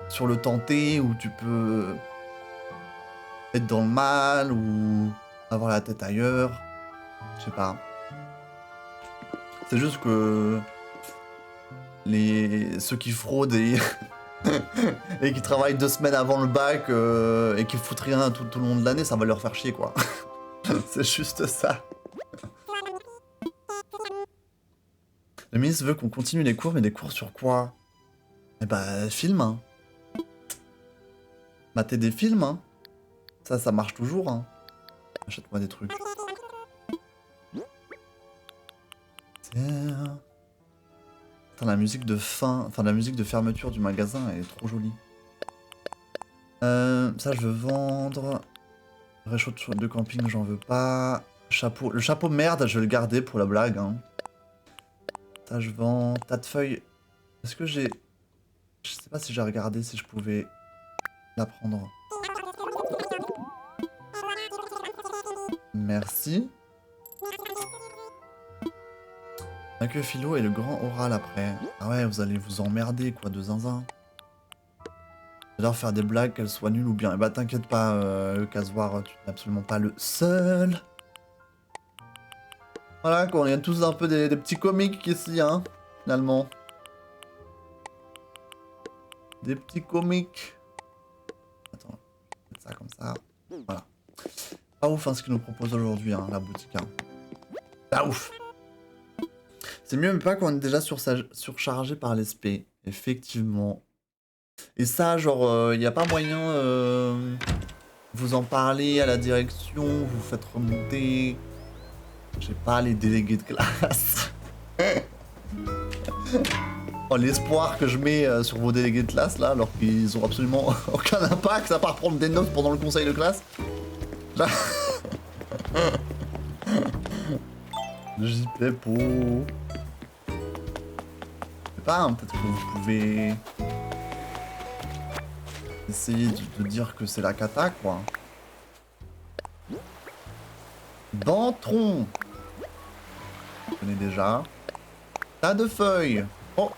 sur le tenté où tu peux être dans le mal ou avoir la tête ailleurs. Je sais pas. C'est juste que ceux qui fraudent et et qui travaillent 2 semaines avant le bac et qui foutent rien tout le long de l'année, ça va leur faire chier quoi. C'est juste ça. Le ministre veut qu'on continue les cours, mais des cours sur quoi? Eh bah, film, hein. Mater des films, hein. Ça marche toujours, hein. Achète-moi des trucs. Tiens. Attends, la musique de fin... Enfin, la musique de fermeture du magasin, elle est trop jolie. Ça, je veux vendre. Réchaud de camping, j'en veux pas. Chapeau. Le chapeau merde, je vais le garder pour la blague, hein. Ça, je vends. Tas de feuilles. Est-ce que j'ai... Je sais pas si j'ai regardé si je pouvais la prendre. Merci. Rien que Philo et le grand oral après. Ah ouais, vous allez vous emmerder quoi de zinzin. J'adore faire des blagues, qu'elles soient nulles ou bien. Eh bah t'inquiète pas, le casoir, tu n'es absolument pas le seul. Voilà quoi, on est tous un peu des petits comiques ici, hein, finalement. Des petits comiques. Attends, je vais mettre ça comme ça. Voilà. Pas ouf hein, ce qu'ils nous proposent aujourd'hui, hein, la boutique. Hein. Pas ouf. C'est mieux même pas qu'on est déjà surchargé par l'SP. Effectivement. Et ça, genre, y a pas moyen vous en parler à la direction, vous faites remonter. Je sais pas, les délégués de classe. Oh, l'espoir que je mets sur vos délégués de classe là, alors qu'ils ont absolument aucun impact à part prendre des notes pendant le conseil de classe. Là... JP pour... Je sais pas, hein, peut-être que vous pouvez... essayer de dire que c'est la cata, quoi. Bantron. Je connais déjà. Tas de feuilles. Oh.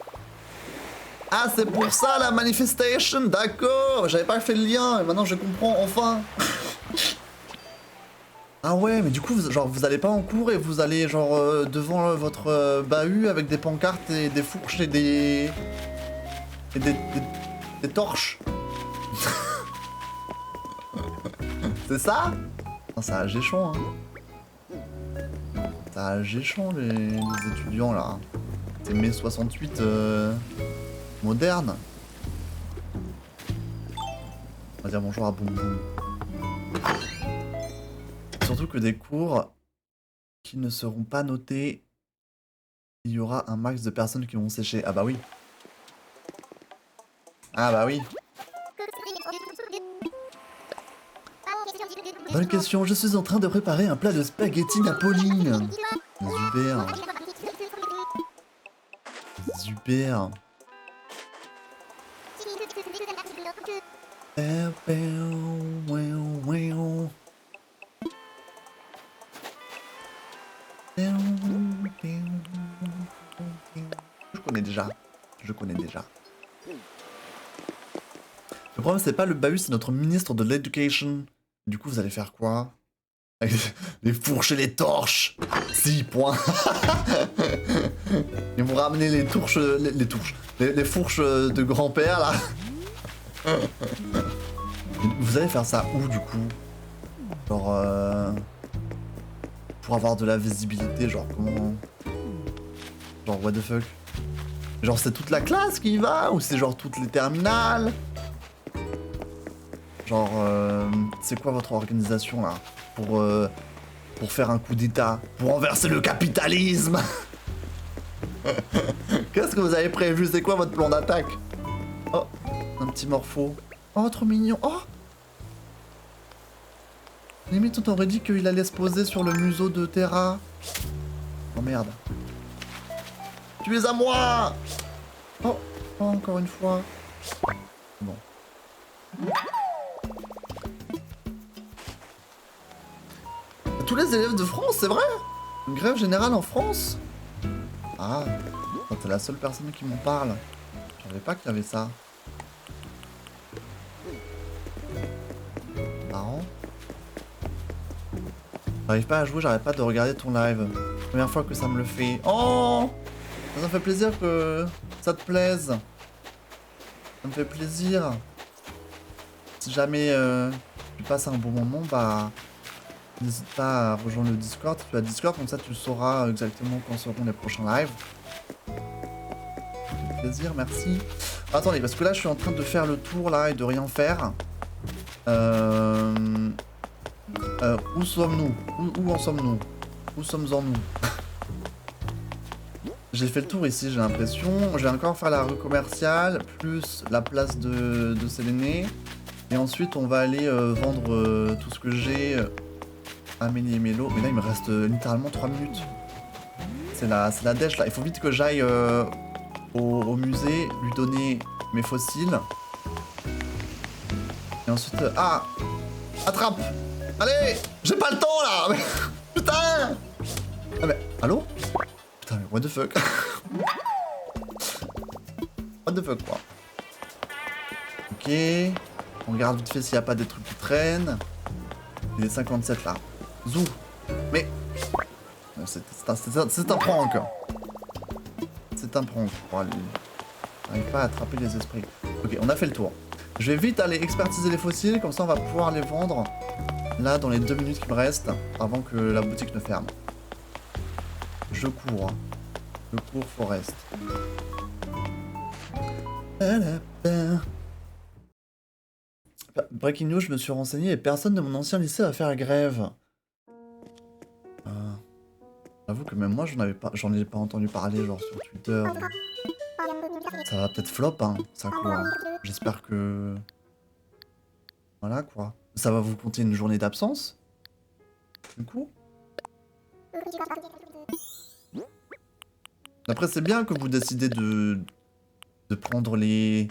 Ah, c'est pour ça la manifestation, d'accord. J'avais pas fait le lien, et maintenant je comprends, enfin. Ah ouais, mais du coup, genre, vous allez pas en cours et vous allez, genre, devant votre bahut avec des pancartes et des fourches et des... et des torches. C'est ça? Non, ça a géchon, hein. Ça a géchon, les étudiants, là. C'est mai 68 moderne. On va dire bonjour à Boum Boum. Surtout que des cours qui ne seront pas notés, il y aura un max de personnes qui vont sécher. Ah bah oui. Ah bah oui. Bonne question, je suis en train de préparer un plat de spaghetti napoline. Super. Super. Je connais déjà. Je connais déjà. Le problème, c'est pas le bahut, c'est notre ministre de l'Education. Du coup, vous allez faire quoi? Avec les fourches et les torches. 6 points. Et vous ramenez les fourches de grand-père, là. Vous allez faire ça où, du coup? Genre, pour avoir de la visibilité, genre, comment... Genre, what the fuck? Genre, c'est toute la classe qui y va? Ou c'est genre toutes les terminales? Genre, c'est quoi votre organisation, là? Pour faire un coup d'état? Pour renverser le capitalisme? Qu'est-ce que vous avez prévu? C'est quoi votre plan d'attaque? Oh, un petit morpho. Oh, trop mignon. Oh! Limite, on t'aurait dit qu'il allait se poser sur le museau de Terra. Oh merde. Tu es à moi! Oh, oh, encore une fois. Bon. Tous les élèves de France, c'est vrai? Une grève générale en France? Ah, t'es la seule personne qui m'en parle. Je savais pas qu'il y avait ça. Marrant. J'arrive pas à jouer, j'arrête pas de regarder ton live. Première fois que ça me le fait. Oh! Ça me fait plaisir que ça te plaise. Ça me fait plaisir. Si jamais tu passes un bon moment, bah... n'hésite pas à rejoindre le Discord. Si tu as Discord, comme ça tu sauras exactement quand seront les prochains lives. Ça fait plaisir, merci. Attendez, parce que là je suis en train de faire le tour là et de rien faire. Où sommes-nous? Où en sommes-nous? Où sommes-en nous? J'ai fait le tour ici, j'ai l'impression. Je vais encore faire la rue commerciale, plus la place de Séléné. Et ensuite on va aller vendre tout ce que j'ai. Amélie et Mélo, mais là il me reste littéralement 3 minutes. C'est la dèche là, il faut vite que j'aille au musée, lui donner mes fossiles. Et ensuite... ah! Attrape! Allez! J'ai pas le temps là! Putain! Ah mais... allô? Putain mais what the fuck? What the fuck quoi? Ok. On regarde vite fait s'il n'y a pas des trucs qui traînent. Il est 57 là. Zou! Mais... c'est un prank. C'est un prank. Pour aller... j'arrive pas à attraper les esprits. Ok, on a fait le tour. Je vais vite aller expertiser les fossiles, comme ça on va pouvoir les vendre. Là, dans les 2 minutes qui me restent, avant que la boutique ne ferme. Je cours. Je cours, Forest. Breaking news, je me suis renseigné et personne de mon ancien lycée va faire grève. J'avoue que même moi, j'en ai pas entendu parler, genre sur Twitter. Ça va peut-être flop, hein, ça quoi. J'espère que... voilà quoi. Ça va vous compter une journée d'absence? Du coup? Après, c'est bien que vous décidez de prendre les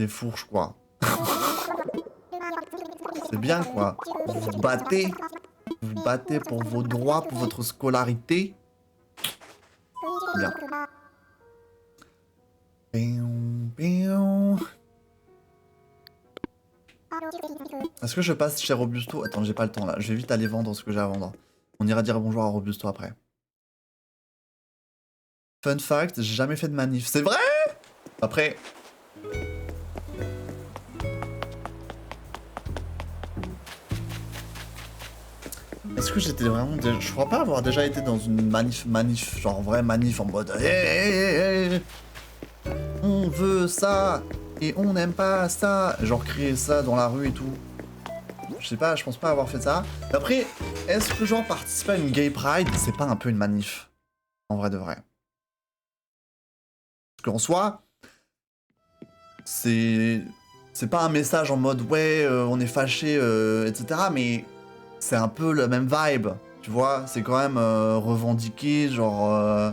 fourches, quoi. C'est bien, quoi. Vous vous battez. Vous vous battez pour vos droits, pour votre scolarité. C'est bien. Est-ce que je passe chez Robusto? Attends, j'ai pas le temps là. Je vais vite aller vendre ce que j'ai à vendre. On ira dire bonjour à Robusto après. Fun fact, j'ai jamais fait de manif. C'est vrai? Après... est-ce que j'étais vraiment... je crois pas avoir déjà été dans une manif, genre vraie manif en mode... hey, on veut ça et on n'aime pas ça. Genre crier ça dans la rue et tout. Je sais pas, je pense pas avoir fait ça. Après, est-ce que genre participer à une gay pride, c'est pas un peu une manif? En vrai de vrai. Parce qu'en soi, c'est pas un message en mode ouais, on est fâché, etc. Mais c'est un peu le même vibe, tu vois. C'est quand même revendiquer, genre,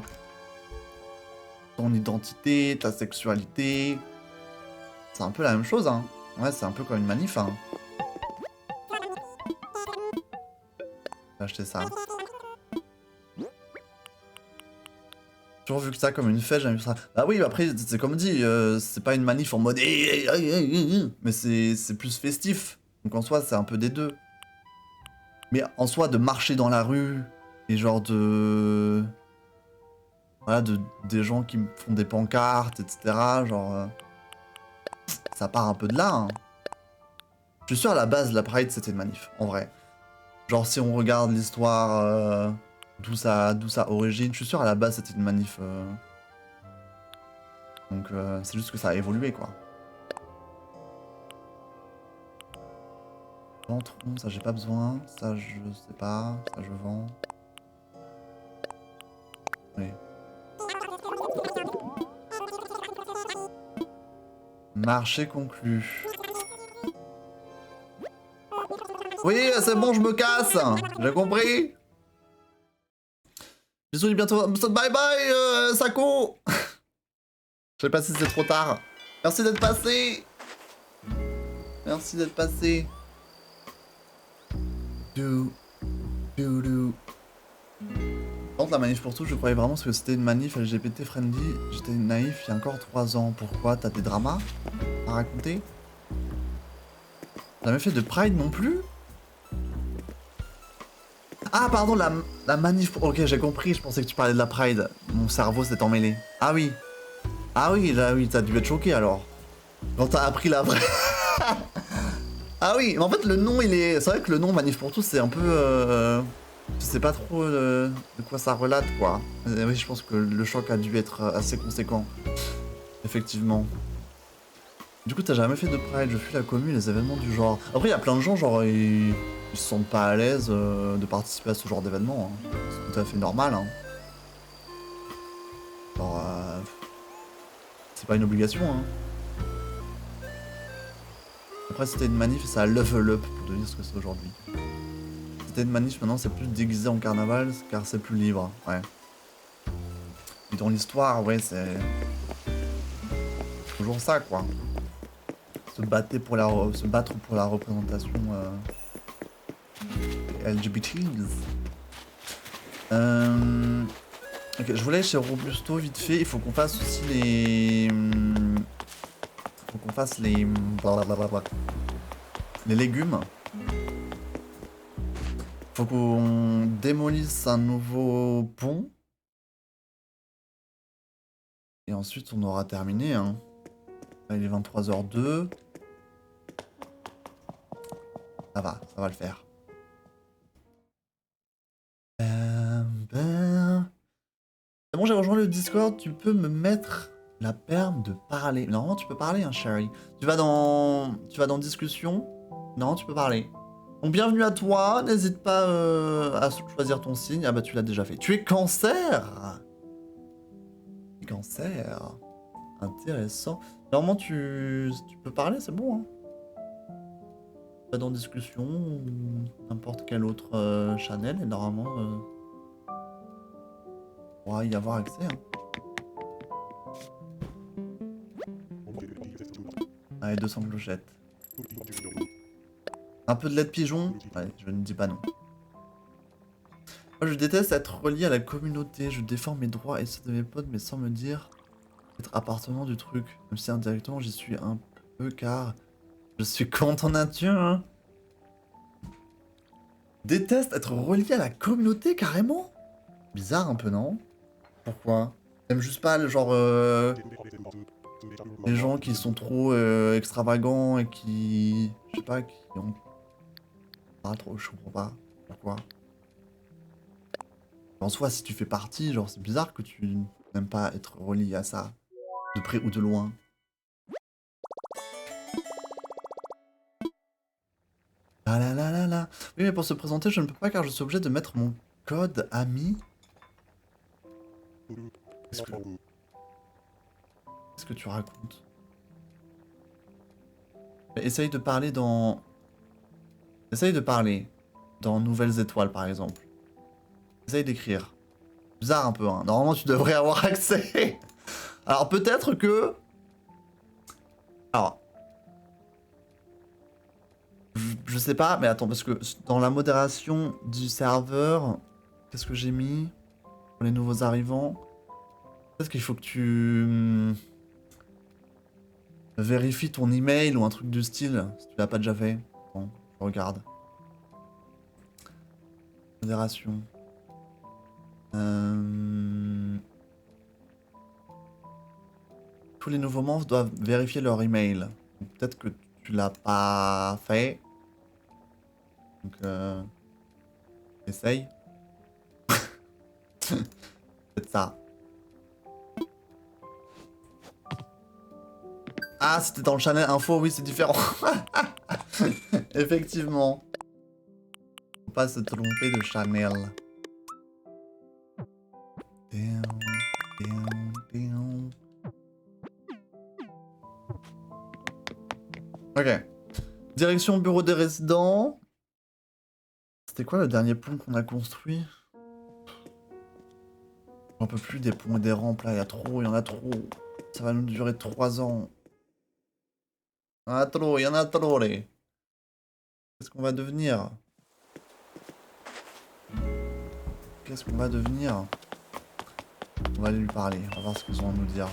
ton identité, ta sexualité. C'est un peu la même chose, hein. Ouais, c'est un peu comme une manif, hein. J'ai acheté ça. J'ai toujours vu que ça comme une fête, j'ai vu ça. Bah oui, après, c'est comme dit, c'est pas une manif en mode... mais c'est plus festif. Donc en soi, c'est un peu des deux. Mais en soi, de marcher dans la rue, et genre de... voilà, des gens qui font des pancartes, etc. Genre... ça part un peu de là, hein. Je suis sûr, à la base, la Pride, c'était une manif, en vrai. Genre, si on regarde l'histoire... d'où ça origine, je suis sûr, à la base, c'était une manif. Donc, c'est juste que ça a évolué, quoi. Ventron, ça j'ai pas besoin, ça je sais pas, ça je vends. Oui. Marché conclu. Oui, c'est bon, je me casse. J'ai compris. Bisous, bientôt. Bye bye, Sako. Je sais pas si c'est trop tard. Merci d'être passé. Merci d'être passé. Par contre, la manif pour tous, je croyais vraiment que c'était une manif LGBT friendly. J'étais naïf il y a encore 3 ans. Pourquoi? T'as des dramas à raconter? T'as jamais fait de Pride non plus? Ah pardon, la manif... ok, j'ai compris, je pensais que tu parlais de la Pride. Mon cerveau s'est emmêlé. Ah oui. Ah oui, là oui, t'as dû être choqué alors. Quand t'as appris la vraie... ah oui, mais en fait le nom il est... c'est vrai que le nom Manif pour tous c'est un peu... je sais pas trop de quoi ça relate quoi. Mais oui, je pense que le choc a dû être assez conséquent. Effectivement. Du coup t'as jamais fait de Pride, je fuis la commune, les événements du genre... Après il y a plein de gens genre ils se sentent pas à l'aise de participer à ce genre d'événement. Hein. C'est tout à fait normal. Hein. Genre... c'est pas une obligation hein. Après c'était une manif et ça a level up pour devenir ce que c'est aujourd'hui. C'était une manif, maintenant c'est plus déguisé en carnaval car c'est plus libre, ouais. Et dans l'histoire, ouais c'est... toujours ça quoi. se battre pour la représentation LGBTs. Ok, je voulais aller chez Robusto vite fait. Il faut qu'on fasse aussi les... faut qu'on fasse les... les légumes. Faut qu'on démolisse un nouveau pont. Et ensuite on aura terminé. Hein. Là, il est 23h02. Ça va le faire. C'est bon, j'ai rejoint le Discord, tu peux me mettre la perme de parler. Normalement, tu peux parler, hein, Sherry. Tu vas dans discussion. Non, tu peux parler. Donc, bienvenue à toi. N'hésite pas à choisir ton signe. Ah bah, tu l'as déjà fait. Tu es cancer. Cancer. Intéressant. Normalement, tu peux parler, c'est bon, hein. Tu vas dans discussion ou n'importe quel autre channel et normalement... on va y avoir accès. Hein. Allez, 200 clochettes. Un peu de lait de pigeon. Allez, je ne dis pas non. Moi, je déteste être relié à la communauté. Je défends mes droits et ceux de mes potes, mais sans me dire être appartenant du truc. Même si indirectement, j'y suis un peu car je suis contre en nature. Hein. Déteste être relié à la communauté, carrément. Bizarre un peu, non? Pourquoi? T'aimes juste pas le genre les gens qui sont trop extravagants et qui... je sais pas, qui ont... pas trop, je comprends pas. Pourquoi? En soi, si tu fais partie, genre c'est bizarre que tu n'aimes pas être relié à ça. De près ou de loin. Ah là là là là. Oui, mais pour se présenter, je ne peux pas car je suis obligé de mettre mon code ami. Qu'est-ce que tu racontes? Essaye de parler dans... Essaye de parler dans Nouvelles Étoiles, par exemple. Essaye d'écrire. Bizarre un peu, hein. Normalement, tu devrais avoir accès. Alors, peut-être que... Alors... Je sais pas, mais attends, parce que dans la modération du serveur... Qu'est-ce que j'ai mis pour les nouveaux arrivants? Peut-être qu'il faut que tu... vérifies ton email ou un truc du style, si tu l'as pas déjà fait. Bon, je regarde. Modération. Tous les nouveaux membres doivent vérifier leur email. Peut-être que tu l'as pas fait. Donc, essaye. C'est ça. Ah, c'était dans le channel info, oui, c'est différent. Effectivement. Faut pas se tromper de channel. Ok. Direction bureau des résidents. C'était quoi le dernier pont qu'on a construit? J'en peux plus des ponts et des rampes là, il y en a trop. Ça va nous durer 3 ans. Il y en a trop, il y en a trop les. Qu'est-ce qu'on va devenir? Qu'est-ce qu'on va devenir? On va aller lui parler, on va voir ce qu'ils ont à nous dire.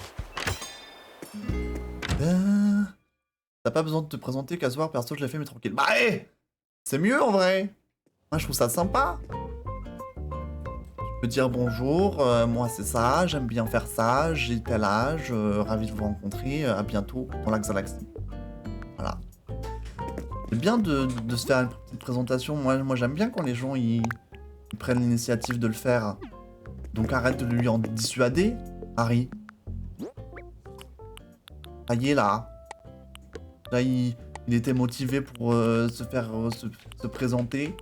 T'as pas besoin de te présenter, Casoir, perso je l'ai fait mais tranquille. Bah hé, c'est mieux en vrai. Moi je trouve ça sympa. Tu peux dire bonjour, moi c'est ça, j'aime bien faire ça, j'ai tel âge, ravi de vous rencontrer, à bientôt dans la galaxie. Voilà. C'est bien de se faire une petite présentation, moi j'aime bien quand les gens ils prennent l'initiative de le faire. Donc arrête de lui en dissuader, Harry. Ça y est là. Là il était motivé pour se faire se présenter.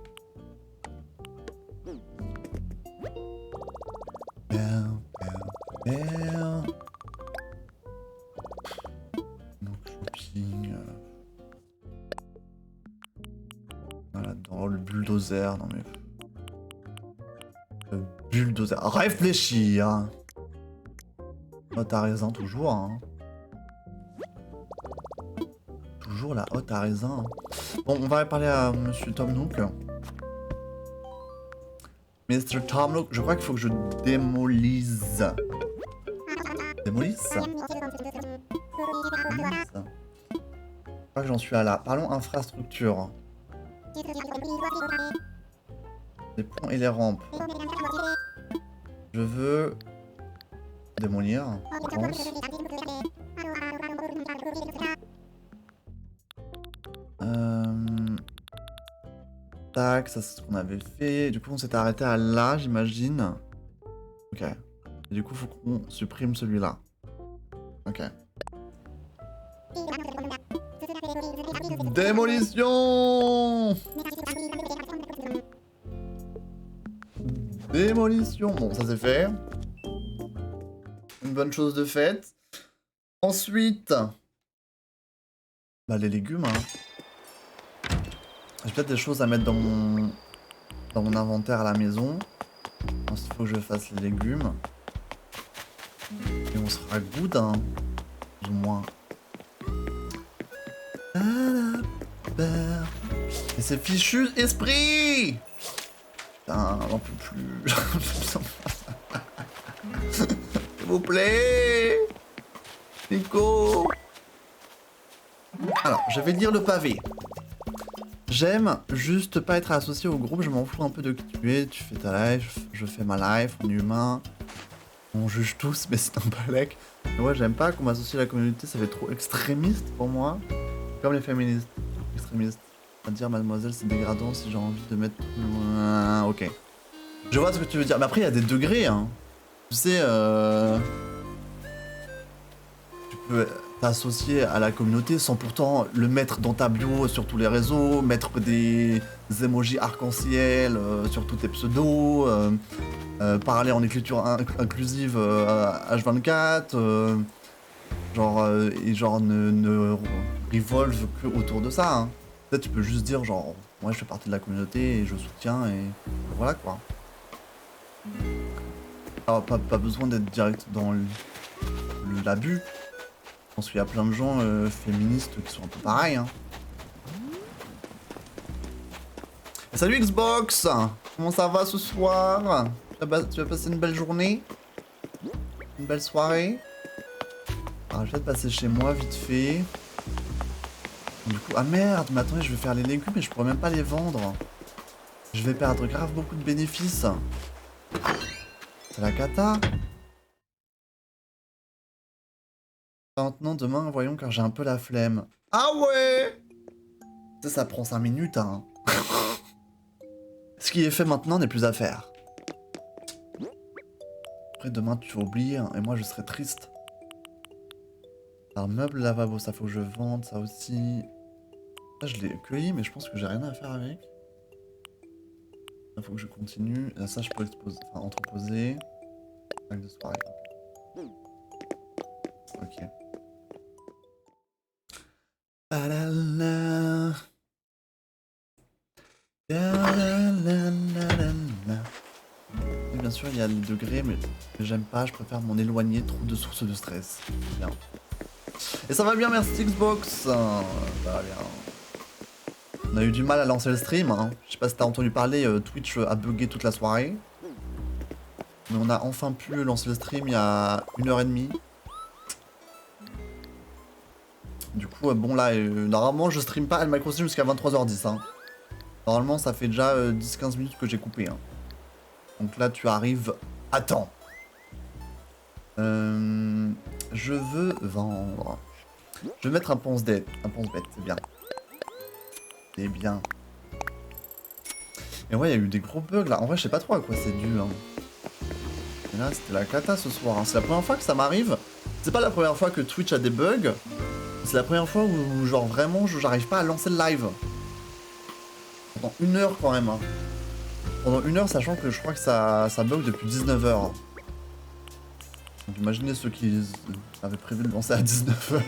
Donc shopping. Voilà, dans le bulldozer, non mais... Le bulldozer. Réfléchir. Oh, t'as raison, toujours. Hein. toujours la hotte à raisin. Bon, on va aller parler à Monsieur Tom Nook. Mr. Tom Nook, je crois qu'il faut que je démolisse. Démolisse. Je crois que j'en suis à là. Parlons infrastructure. Les ponts et les rampes. Je veux démolir, je pense. Tac, ça c'est ce qu'on avait fait. Du coup, on s'était arrêté à là, j'imagine. Ok. Et du coup, faut qu'on supprime celui-là. Ok. Démolition! Démolition! Bon, ça c'est fait. Une bonne chose de faite. Ensuite... Bah, les légumes, hein. J'ai peut-être des choses à mettre dans mon inventaire à la maison. Ensuite, il faut que je fasse les légumes. Et on sera good, hein. Plus ou moins. Et c'est fichu esprit! Putain, j'en peux plus. S'il vous plaît! Nico! Alors, je vais lire le pavé. J'aime juste pas être associé au groupe, je m'en fous un peu de qui tu es, tu fais ta life, je fais ma life, on est humain. On juge tous, mais c'est un balèque. Mais ouais, j'aime pas qu'on m'associe à la communauté, ça fait trop extrémiste pour moi. Comme les féministes, extrémistes. À dire, mademoiselle, c'est dégradant si j'ai envie de mettre... Ok. Je vois ce que tu veux dire, mais après, il y a des degrés, hein. Tu sais, tu peux t'associer à la communauté sans pourtant le mettre dans ta bio sur tous les réseaux, mettre des emojis arc-en-ciel sur tous tes pseudos, parler en écriture inclusive H24, et ne revolve que autour de ça. Hein. Peut-être tu peux juste dire genre, moi je fais partie de la communauté et je soutiens et voilà quoi. Alors, pas besoin d'être direct dans l'abus. Je pense qu'il y a plein de gens féministes qui sont un peu pareils. Hein. Et salut Xbox! Comment ça va ce soir? Tu vas passer une belle journée? Une belle soirée? Alors, je vais passer chez moi vite fait. Du coup, ah merde, mais attendez, je vais faire les légumes et je pourrais même pas les vendre. Je vais perdre grave beaucoup de bénéfices. C'est la cata. Maintenant, demain, voyons, car j'ai un peu la flemme. Ah ouais! Ça prend 5 minutes, hein. Ce qui est fait maintenant n'est plus à faire. Après, demain, tu oublies, hein, et moi, je serai triste. Alors, meuble lavabo, ça faut que je vende, ça aussi. Ça, je l'ai cueilli, mais je pense que j'ai rien à faire avec. Il faut que je continue. Là, ça, je peux entreposer. Sac de soirée. Ok. Et bien sûr, il y a les degrés, mais j'aime pas, je préfère m'en éloigner, trop de sources de stress. Bien. Et ça va bien, merci Xbox. Ça va bien. On a eu du mal à lancer le stream. Hein. Je sais pas si t'as entendu parler, Twitch a bugué toute la soirée. Mais on a enfin pu lancer le stream il y a 1h30. Du coup, bon là, normalement je stream pas Animal Crossing jusqu'à 23h10. Hein. Normalement ça fait déjà 10-15 minutes que j'ai coupé. Hein. Donc là tu arrives à temps. Je veux vendre. Je vais mettre un pense-bête. Un pense-bête, c'est bien. C'est bien. Et ouais, il y a eu des gros bugs là. En vrai, je sais pas trop à quoi c'est dû. Hein. Et là, c'était la cata ce soir. Hein. C'est la première fois que ça m'arrive. C'est pas la première fois que Twitch a des bugs. C'est la première fois où, genre, vraiment, j'arrive pas à lancer le live. Pendant 1 heure quand même. Hein. Pendant 1 heure, sachant que je crois que ça bug depuis 19h. Donc imaginez ceux qui avaient prévu de lancer à 19h.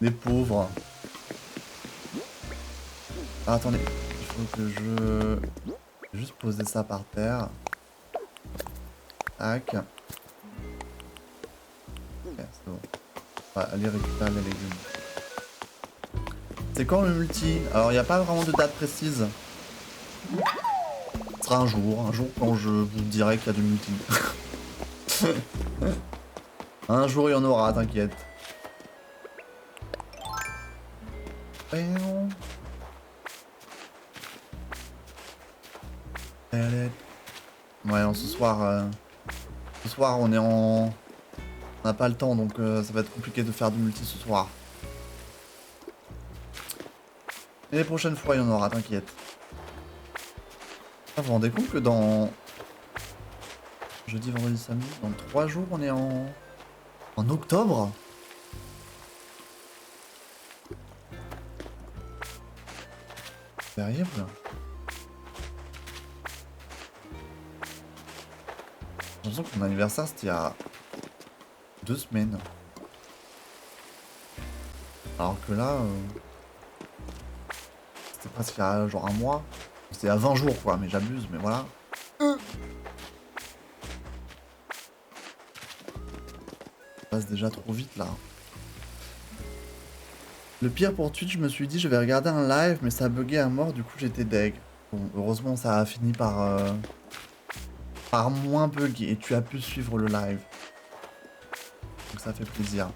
Les pauvres. Ah, attendez. Il faut que je vais juste poser ça par terre. Tac. Ok, c'est bon. On va aller récupérer les légumes. C'est quand le multi? Alors il n'y a pas vraiment de date précise. Ce sera un jour quand je vous dirai qu'il y a du multi. Un jour il y en aura, t'inquiète. Ouais, non, ce soir on est en... On n'a pas le temps, donc ça va être compliqué de faire du multi ce soir. Et les prochaines fois, il y en aura, t'inquiète. Ah, vous vous rendez compte que dans... Jeudi, vendredi, samedi, dans 3 jours, on est en octobre? Terrible. J'ai l'impression que mon anniversaire, c'était il y a 2 semaines. Alors que là... C'était presque il y a genre un mois. C'était à 20 jours quoi, mais j'abuse, mais voilà. Ça passe déjà trop vite là. Le pire pour Twitch, je me suis dit je vais regarder un live, mais ça a bugué à mort, du coup j'étais deg. Bon, heureusement ça a fini par moins bugger et tu as pu suivre le live. Donc ça fait plaisir.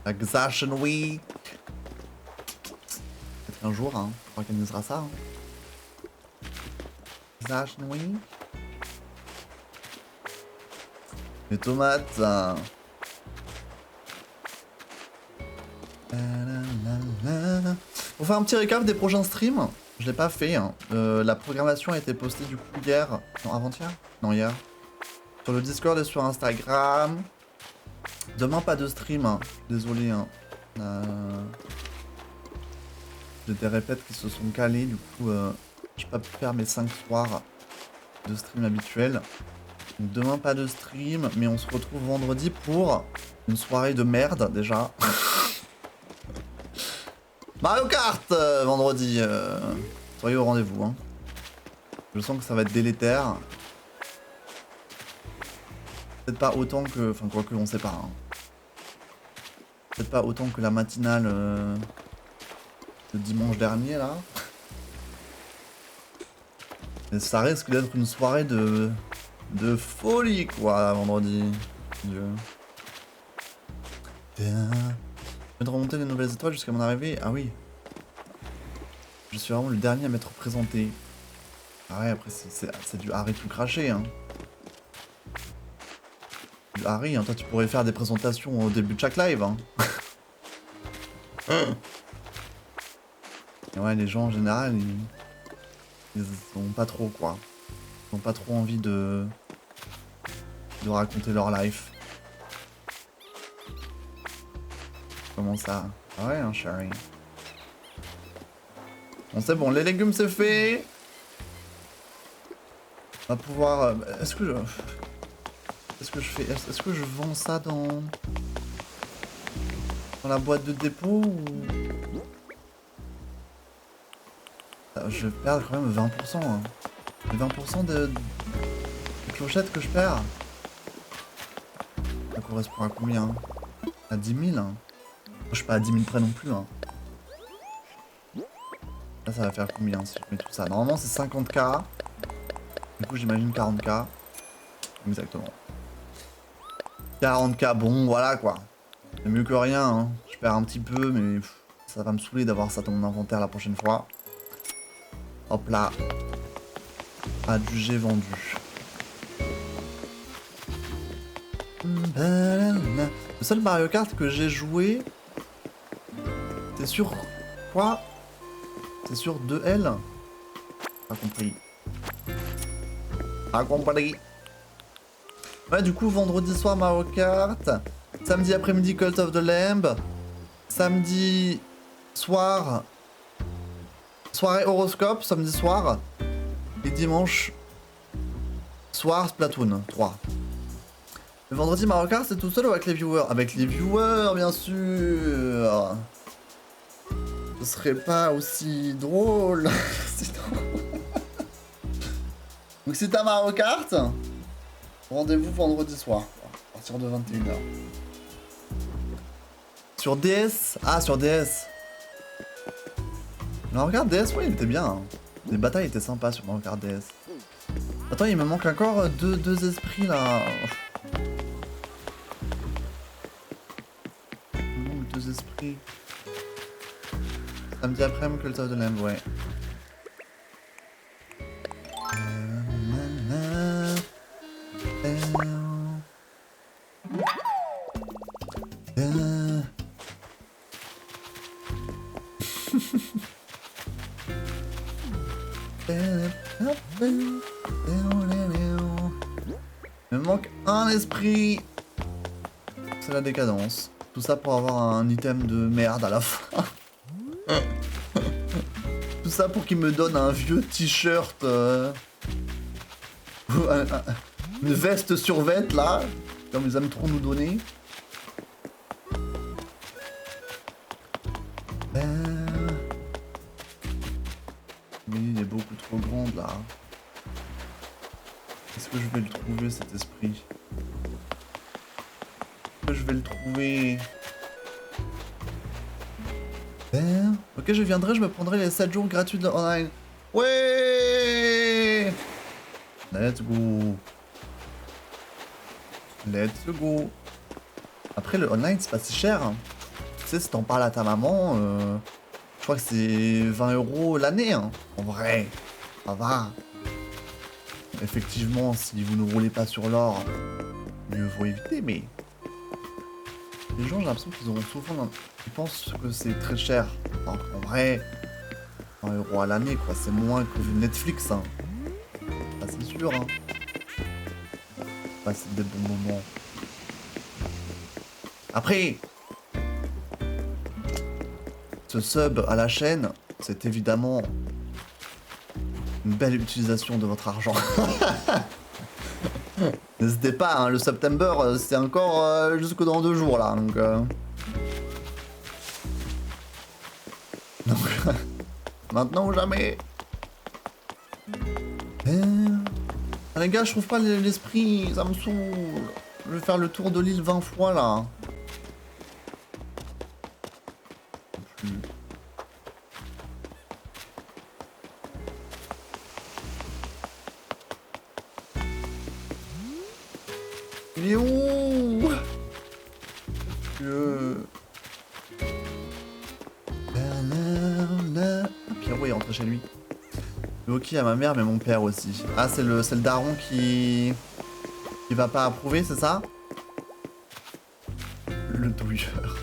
La Xation Week. Peut-être un jour, hein, on organisera ça. Hein. Xation Week. Les tomates. Hein. On fait un petit récap des prochains streams. Je l'ai pas fait. Hein. La programmation a été postée du coup hier. Non, avant-hier? Non, hier. Sur le Discord et sur Instagram. Demain, pas de stream. Hein. Désolé. Hein. J'ai des répètes qui se sont calées. Du coup, j'ai pas pu faire mes 5 soirs de stream habituels. Donc, demain, pas de stream. Mais on se retrouve vendredi pour une soirée de merde déjà. Mario Kart vendredi. Soyez au rendez-vous. Hein. Je sens que ça va être délétère. Peut-être pas autant que... Enfin, quoi que, on sait pas. Hein. Peut-être pas autant que la matinale de dimanche dernier, là. Mais ça risque d'être une soirée de folie, quoi, vendredi. Dieu. Je vais remonter les nouvelles étoiles jusqu'à mon arrivée. Ah oui. Je suis vraiment le dernier à m'être présenté. Ah ouais, après, c'est du Harry tout craché, hein. Du Harry, hein. Toi, tu pourrais faire des présentations au début de chaque live, hein. Et ouais, les gens, en général, ils ont pas trop, quoi. Ils ont pas trop envie de raconter leur life. Comment ça? Ah ouais, hein, chérie. Bon, c'est bon, les légumes, c'est fait. On va pouvoir... Est-ce que je fais... Est-ce que je vends ça dans la boîte de dépôt ou... Je vais perdre quand même 20%. Hein. Les 20% de clochettes que je perds. Ça correspond à combien? À 10 000 hein. Je suis pas à 10 000 près non plus. Hein. Là, ça va faire combien si je mets tout ça? Normalement, c'est 50K. Du coup, j'imagine 40K. Exactement. 40K, bon, voilà quoi. C'est mieux que rien. Hein. Je perds un petit peu, mais ça va me saouler d'avoir ça dans mon inventaire la prochaine fois. Hop là. Adjugé vendu. Le seul Mario Kart que j'ai joué... C'est sur... Quoi? C'est sur 2L? Pas compris. Pas compris. Ouais, du coup, vendredi soir Mario Kart. Samedi après-midi Cult of the Lamb. Samedi soir... Soirée horoscope, samedi soir. Et dimanche soir Splatoon 3. Le vendredi Mario Kart, c'est tout seul ou avec les viewers? Avec les viewers, bien sûr. Ce serait pas aussi drôle. Donc si t'as Mario Kart, rendez-vous vendredi soir, à partir de 21h. Sur DS? Ah, sur DS. Mario Kart DS, ouais, il était bien. Hein. Les batailles étaient sympas sur Mario Kart DS. Attends, il me manque encore deux esprits là. Il me manque 2 esprits. Samedi après-midi, Cult of the Lamb, ouais. Il me manque un esprit. C'est la décadence. Tout ça pour avoir un item de merde à la fin. Tout ça pour qu'il me donne un vieux t-shirt. Une veste survêt là. Comme ils aiment trop nous donner. Mais il est beaucoup trop grande là. Est-ce que je vais le trouver cet esprit? Est-ce que je vais le trouver? Ok, je viendrai, je me prendrai les 7 jours gratuits de online. Ouais! Let's go. Let's go. Après, le online, c'est pas si cher. Hein. Tu sais, si t'en parles à ta maman, je crois que c'est 20 € l'année. Hein. En vrai, ça va. Effectivement, si vous ne roulez pas sur l'or, mieux vaut éviter, mais... Les gens, j'ai l'impression qu'ils ont souvent... Ils pensent que c'est très cher. Alors qu'en vrai, 20 € à l'année, quoi. C'est moins que Netflix, hein. Ça, c'est sûr, hein. Passer des bons moments. Après, ce sub à la chaîne, c'est évidemment une belle utilisation de votre argent. N'hésitez pas, hein, le September, c'est encore jusque dans 2 jours là. Donc maintenant ou jamais. Ah, les gars, je trouve pas l'esprit, ça me saoule. Je vais faire le tour de l'île 20 fois là. Il est où? Pierrot est rentré chez lui. Le hockey à ma mère, mais mon père aussi. Ah, c'est le daron qui va pas approuver, c'est ça? Le douilleur.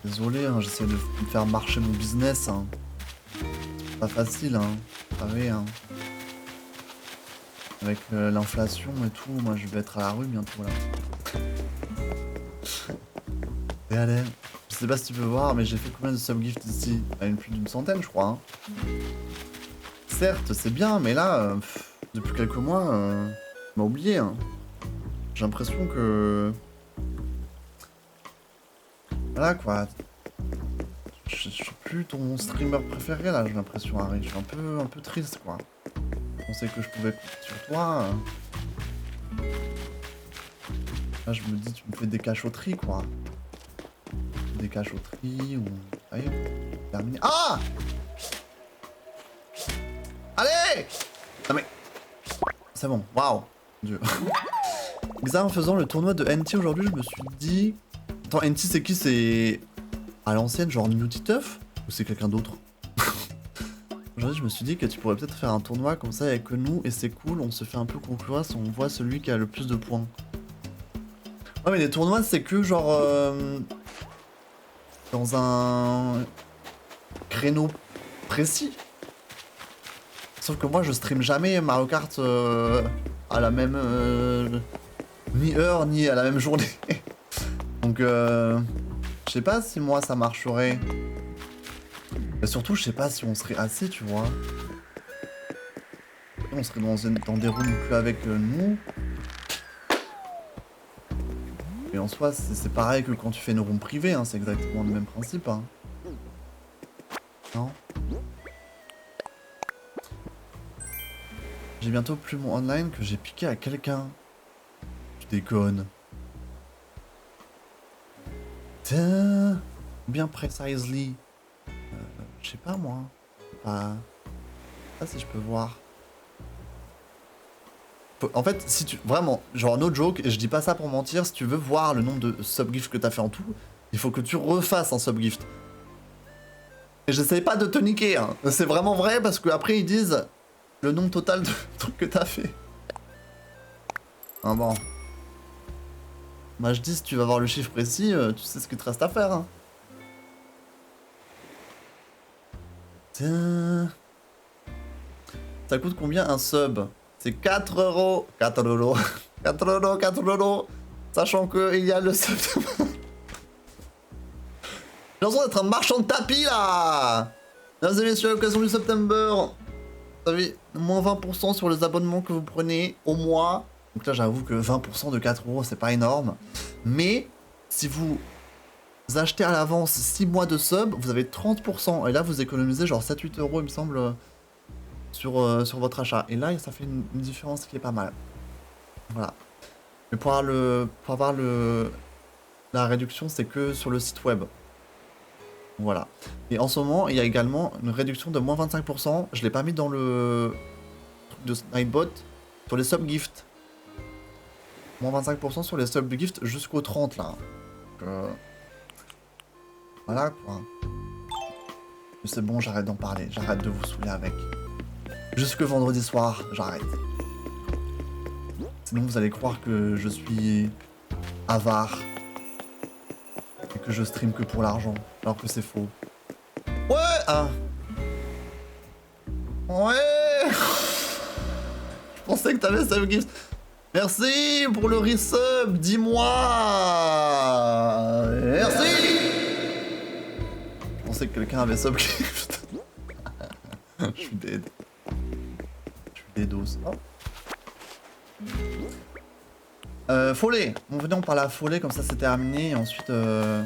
Désolé, hein, j'essaie de faire marcher mon business. Hein. C'est pas facile, hein. Vous savez, hein. Avec l'inflation et tout, moi je vais être à la rue bientôt là. Et allez, je sais pas si tu peux voir, mais j'ai fait combien de subgifts ici? Plus d'une centaine, je crois. Hein. Certes, c'est bien, mais là, depuis quelques mois, je m'as oublié. Hein. J'ai l'impression que... Voilà quoi. Je suis plus ton streamer préféré là, j'ai l'impression, Harry. Je suis un peu triste quoi. Je pensais que je pouvais compter sur toi. Là, je me dis, tu me fais des cachotteries quoi. Des cachotteries ou... Allez, terminé. Ah! Allez! Non mais... C'est bon, waouh! Dieu. Bizarre, en faisant le tournoi de NT aujourd'hui, je me suis dit... Attends, NT c'est qui? C'est... À l'ancienne, genre New Titeuf? Ou c'est quelqu'un d'autre? Aujourd'hui, je me suis dit que tu pourrais peut-être faire un tournoi comme ça avec nous, et c'est cool, on se fait un peu concurrence, on voit celui qui a le plus de points. Ouais, mais les tournois, c'est que genre... dans un... créneau précis. Sauf que moi, je stream jamais Mario Kart à la même... ni heure, ni à la même journée. Donc, je sais pas si moi, ça marcherait. Mais surtout, je sais pas si on serait assez, tu vois. On serait dans des rooms que avec nous. Et en soi, c'est pareil que quand tu fais une room privée, hein, c'est exactement le même principe. Hein. Non? J'ai bientôt plus mon online que j'ai piqué à quelqu'un. Tu déconnes. Bien precisely. Je sais pas moi. Ah. Ça si je peux voir. En fait, si tu... Vraiment, genre no joke, et je dis pas ça pour mentir, si tu veux voir le nombre de subgifts que t'as fait en tout, il faut que tu refasses un subgift. Et j'essaye pas de te niquer, hein. C'est vraiment vrai parce que après ils disent le nombre total de trucs que t'as fait. Ah bon. Moi je dis si tu vas voir le chiffre précis, tu sais ce qu'il te reste à faire. Hein. Tiens. Ça coûte combien un sub? C'est 4 euros. 4 euros. 4 euros, 4 euros. Sachant qu'il y a le sub. J'ai l'impression d'être un marchand de tapis là. Mesdames et messieurs, à l'occasion du September, vous savez, moins 20% sur les abonnements que vous prenez au mois. Donc là, j'avoue que 20% de 4 euros, c'est pas énorme. Mais si vous achetez à l'avance 6 mois de sub, vous avez 30%. Et là, vous économisez genre 7-8 euros, il me semble, sur votre achat. Et là, ça fait une différence qui est pas mal. Voilà. Mais pour avoir la réduction, c'est que sur le site web. Voilà. Et en ce moment, il y a également une réduction de moins 25%. Je l'ai pas mis dans le truc de Nightbot. Sur les subgifts. Moins 25% sur les subgifts jusqu'au 30 là. Donc, voilà quoi. C'est bon, j'arrête d'en parler. J'arrête de vous saouler avec. Jusque vendredi soir, j'arrête. Sinon vous allez croire que je suis avare. Et que je stream que pour l'argent. Alors que c'est faux. Ouais ah. Ouais. Je pensais que t'avais subgift. Merci pour le resub, dis-moi. Merci. Je pensais que quelqu'un avait subgift. Je suis dead. Je suis deados. Oh. Follet. Bon, venez, on parle à Follet, comme ça c'est terminé. Et ensuite, on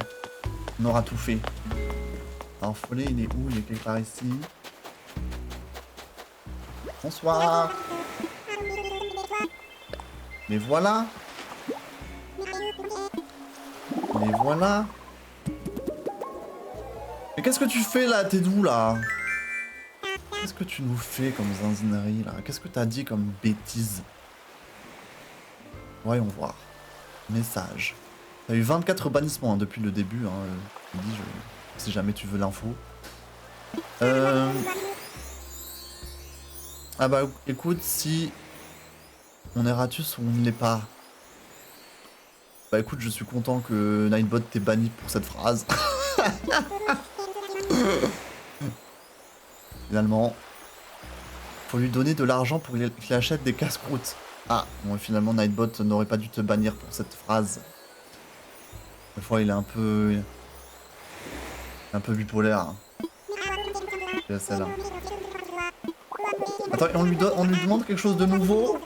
aura tout fait. Alors, Follet, il est où? Il est quelque part ici. Bonsoir. Mais voilà. Mais voilà. Mais qu'est-ce que tu fais là? T'es d'où là? Qu'est-ce que tu nous fais comme zinzinerie là? Qu'est-ce que t'as dit comme bêtise? Voyons voir. Message. T'as eu 24 bannissements hein, depuis le début. Hein. Je te dis, si jamais tu veux l'info. Ah bah écoute, si on est Ratus ou on ne l'est pas. Bah écoute, je suis content que Nightbot t'ait banni pour cette phrase. Finalement, faut lui donner de l'argent pour qu'il achète des casse-croûtes. Ah, bon, finalement Nightbot n'aurait pas dû te bannir pour cette phrase. Des fois il est un peu bipolaire. C'est celle-là. Attends, on lui demande quelque chose de nouveau?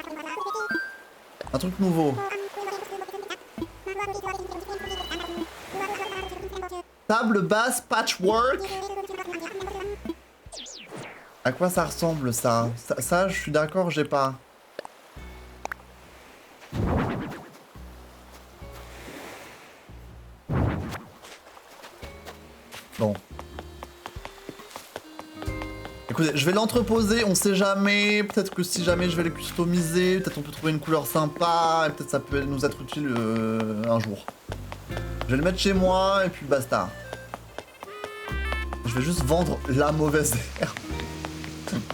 Un truc nouveau. Table basse patchwork. À quoi ça ressemble ça? Ça, je suis d'accord, j'ai pas. Bon. Écoutez, je vais l'entreposer, on sait jamais. Peut-être que si jamais je vais le customiser, peut-être on peut trouver une couleur sympa. Et peut-être ça peut nous être utile un jour. Je vais le mettre chez moi et puis basta. Je vais juste vendre la mauvaise herbe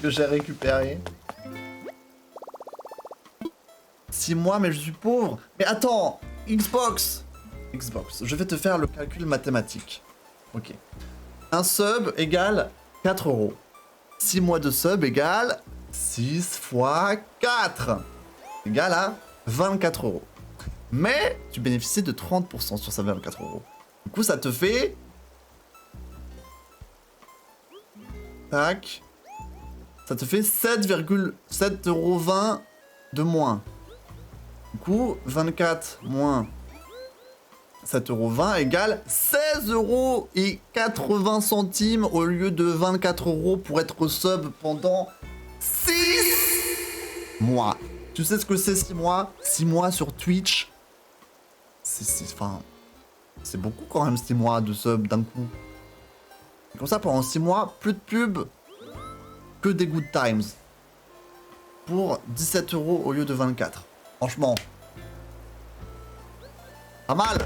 que j'ai récupérée. 6 mois, mais je suis pauvre. Mais attends, Xbox, je vais te faire le calcul mathématique. Ok. Un sub égale 4 euros. 6 mois de sub égale 6 fois 4. Égale à 24 euros. Mais tu bénéficies de 30% sur ces 24 euros. Du coup, ça te fait... Tac. Ça te fait 7,7,20 € de moins. Du coup, 24 moins 7,20 € égale 16,80 € au lieu de 24 € pour être sub pendant 6 mois. Tu sais ce que c'est 6 mois? 6 mois sur Twitch. C'est beaucoup quand même 6 mois de sub d'un coup. Comme ça, pendant 6 mois, plus de pub, que des good times. Pour 17 € au lieu de 24. Franchement. Pas mal.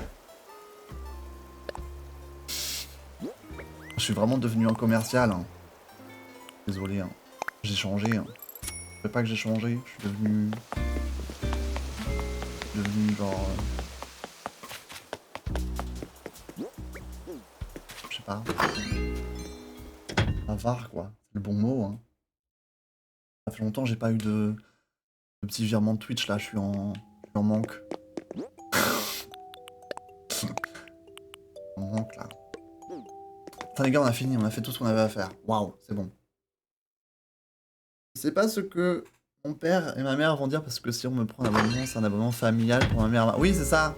Je suis vraiment devenu un commercial. Hein. Désolé. Hein. J'ai changé. Hein. Je sais pas que j'ai changé. Je suis devenu... genre... Je sais pas. Avare quoi. C'est le bon mot. Hein. Ça fait longtemps que j'ai pas eu de petits virements de Twitch là. Je suis en manque. En manque là. Enfin les gars, on a fini, on a fait tout ce qu'on avait à faire. Waouh, c'est bon. Je sais pas ce que mon père et ma mère vont dire parce que si on me prend un abonnement, c'est un abonnement familial pour ma mère. Oui, c'est ça.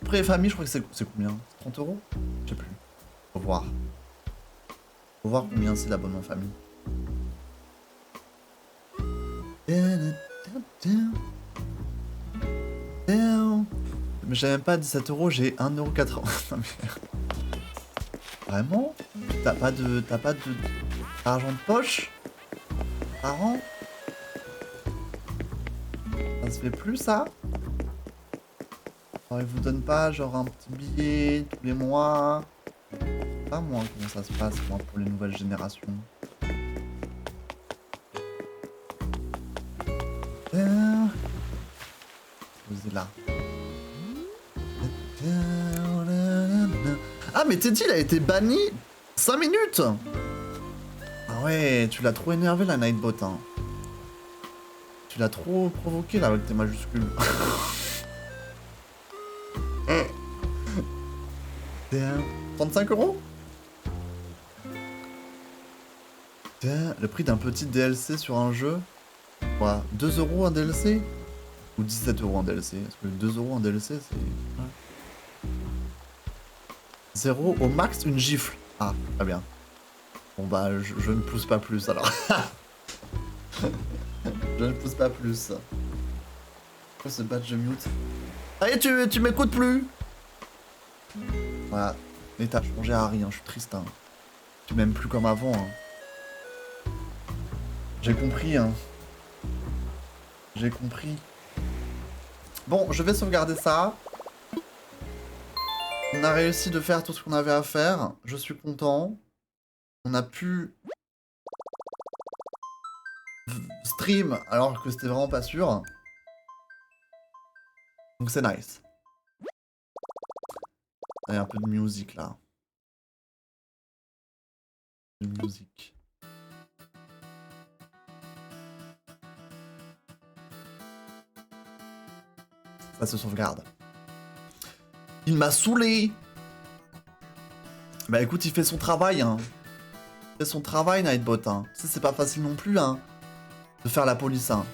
Après famille, je crois que c'est combien? 30 €? Je sais plus. Faut voir. Faut voir combien c'est l'abonnement famille. Mais j'ai même pas 17 €, j'ai 1,80 €. Vraiment? T'as pas d'argent de poche par an? Ça se fait plus ça? Alors, ils vous donnent pas genre un petit billet tous les mois? Je sais pas moi comment ça se passe moi pour les nouvelles générations. Posez là. Ah mais Teddy il a été banni 5 minutes. Ah ouais, tu l'as trop énervé la Nightbot hein. Tu l'as trop provoqué là avec tes majuscules. 35 €? Le prix d'un petit DLC sur un jeu? Quoi, 2 € un DLC? Ou 17 € un DLC? Parce que 2 € un DLC c'est... 0 au max une gifle. Ah, très bien. Bon bah je ne pousse pas plus alors. Je ne pousse pas plus. Pourquoi ce badge de mute? Allez, tu m'écoutes plus? Voilà. Mais t'as changé à rien, je suis triste. Hein. Tu m'aimes plus comme avant. Hein. J'ai compris. Hein. J'ai compris. Bon, je vais sauvegarder ça. On a réussi de faire tout ce qu'on avait à faire. Je suis content. On a pu stream alors que c'était vraiment pas sûr. Donc c'est nice. Allez, un peu de musique là. De musique. Ça se sauvegarde. Il m'a saoulé. Bah écoute, il fait son travail, hein. Il fait son travail, Nightbot, hein. Tu sais, c'est pas facile non plus, hein, de faire la police, hein.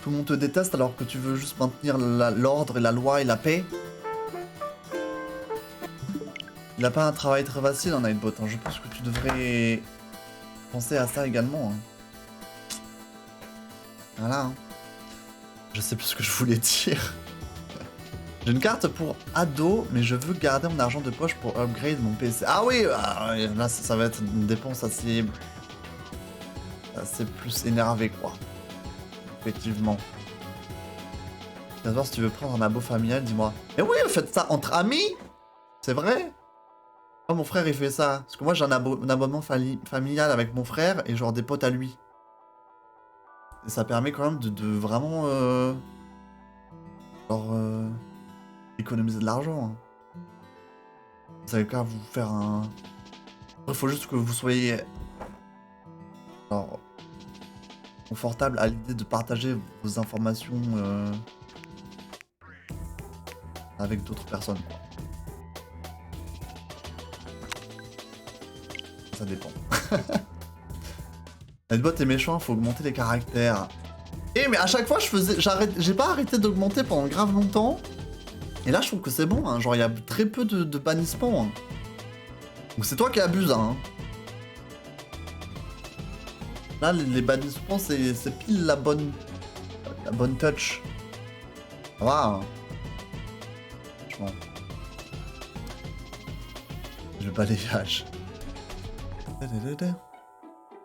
Tout le monde te déteste alors que tu veux juste maintenir l'ordre et la loi et la paix. Il a pas un travail très facile, hein, Nightbot, hein. Je pense que tu devrais penser à ça également, hein. Voilà, hein. Je sais plus ce que je voulais dire. J'ai une carte pour ado, mais je veux garder mon argent de poche pour upgrade mon PC. Ah oui, là ça va être une dépense assez plus énervé quoi. Effectivement. Viens voir si tu veux prendre un abo familial, dis-moi. Mais oui, faites ça entre amis. C'est vrai. Oh, mon frère il fait ça. Parce que moi j'ai un abonnement familial avec mon frère et genre des potes à lui. Et ça permet quand même de vraiment économiser de l'argent. Hein. Vous avez qu'à vous faire un... Il faut juste que vous soyez genre, confortable à l'idée de partager vos informations avec d'autres personnes. Ça dépend. Nightbot est méchant, faut augmenter les caractères. Eh mais à chaque fois j'ai pas arrêté d'augmenter pendant grave longtemps. Et là je trouve que c'est bon, hein. Genre il y a très peu de bannissements. Hein. Donc c'est toi qui abuses, hein. Là les bannissements c'est pile la bonne touch. Ça va, hein. Franchement. Je vais pas les haches.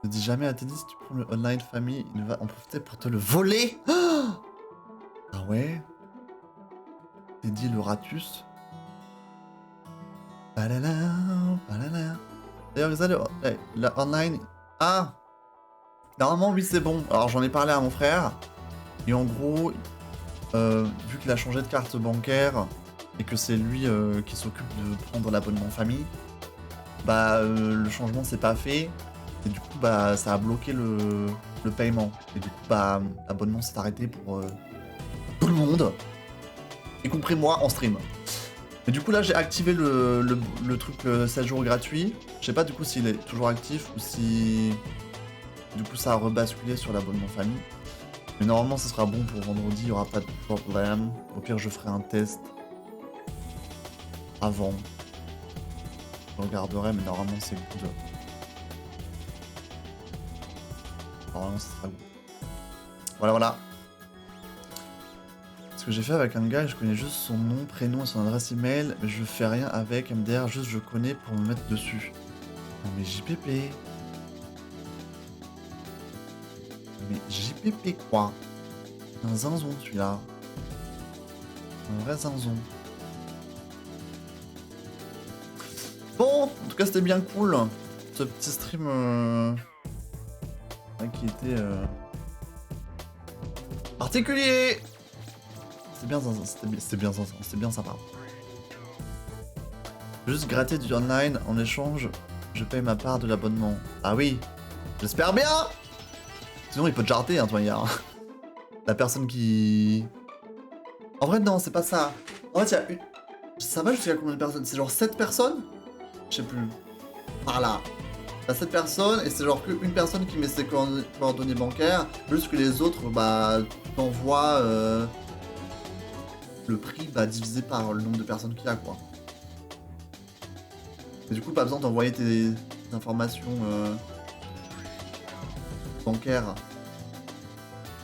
Ne dis jamais à Teddy si tu prends le online famille, il va en profiter pour te le voler. Ah ouais? Teddy le ratus. Balala, balala. D'ailleurs, vous allez... la online... Ah! Normalement, oui, c'est bon. Alors, j'en ai parlé à mon frère. Et en gros, vu qu'il a changé de carte bancaire et que c'est lui qui s'occupe de prendre l'abonnement famille, bah, le changement s'est pas fait. Et du coup, bah, ça a bloqué le paiement. Et du coup, bah, l'abonnement s'est arrêté pour tout le monde. Y compris moi en stream. Et du coup là j'ai activé le truc 7 jours gratuit. Je sais pas du coup s'il est toujours actif ou si du coup ça a rebasculé sur l'abonnement famille. Mais normalement ce sera bon pour vendredi, il y aura pas de problème. Au pire je ferai un test avant. Je regarderai mais normalement c'est good. Normalement ce sera good. Voilà voilà. Ce que j'ai fait avec un gars, je connais juste son nom, prénom et son adresse email, mais je fais rien avec MDR, juste je connais pour me mettre dessus. Non mais JPP. Mais JPP quoi? Un zinzon celui-là. Un vrai zinzon. Bon, en tout cas c'était bien cool. Ce petit stream qui était particulier. C'était bien sympa. Juste gratter du online, en échange, je paye ma part de l'abonnement. Ah oui, j'espère bien. Sinon il peut te jarter, hein, toi, hier. La personne qui... En vrai, non, c'est pas ça. En fait, il y a une... Ça va jusqu'à combien de personnes? C'est genre 7 personnes? Je sais plus. Par là. T'as 7 personnes, et c'est genre qu'une personne qui met ses coordonnées bancaires, juste que les autres, bah, t'envoient... le prix divisé par le nombre de personnes qu'il y a quoi. Et du coup pas besoin d'envoyer tes informations bancaires.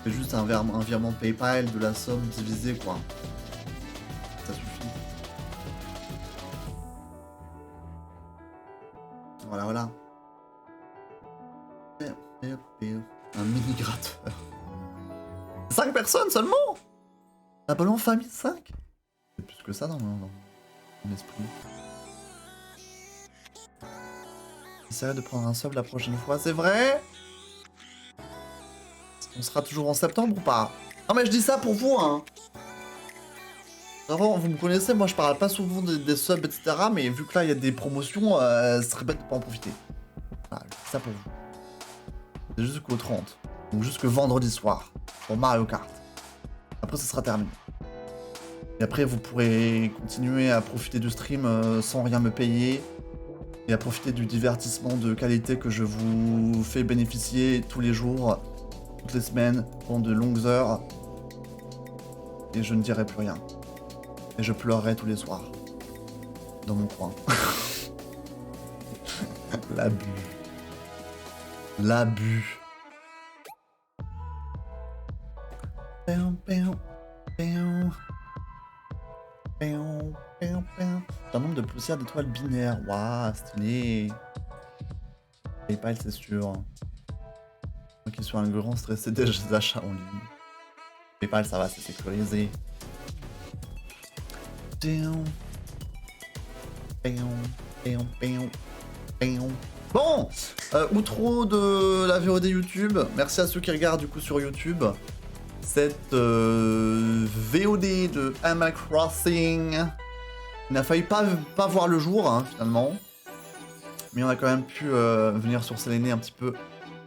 C'est juste un virement PayPal de la somme divisée quoi. Ça suffit. Voilà voilà. Un mini gratteur. 5 personnes seulement. L'abonnement famille 5? C'est plus que ça dans mon esprit. J'essaierai de prendre un sub la prochaine fois, c'est vrai? On sera toujours en septembre ou pas? Non mais je dis ça pour vous hein. Vraiment, vous me connaissez, moi je parle pas souvent des subs etc. Mais vu que là il y a des promotions, ce serait bête de pas en profiter. Voilà, je dis ça pour vous. C'est jusqu'au 30. Donc jusque vendredi soir. Pour Mario Kart. Après, ce sera terminé. Et après, vous pourrez continuer à profiter du stream sans rien me payer. Et à profiter du divertissement de qualité que je vous fais bénéficier tous les jours, toutes les semaines, pendant de longues heures. Et je ne dirai plus rien. Et je pleurerai tous les soirs. Dans mon coin. L'abus. L'abus. Un nombre de poussières d'étoiles binaires. Waouh, stylé. PayPal, c'est sûr. Moi qui suis un grand stressé des achats en ligne. PayPal, ça va, c'est sécurisé. Bon, outro de la VOD YouTube. Merci à ceux qui regardent du coup sur YouTube. Cette VOD de Animal Crossing n'a failli pas voir le jour, hein, finalement. Mais on a quand même pu venir sur Séléné un petit peu,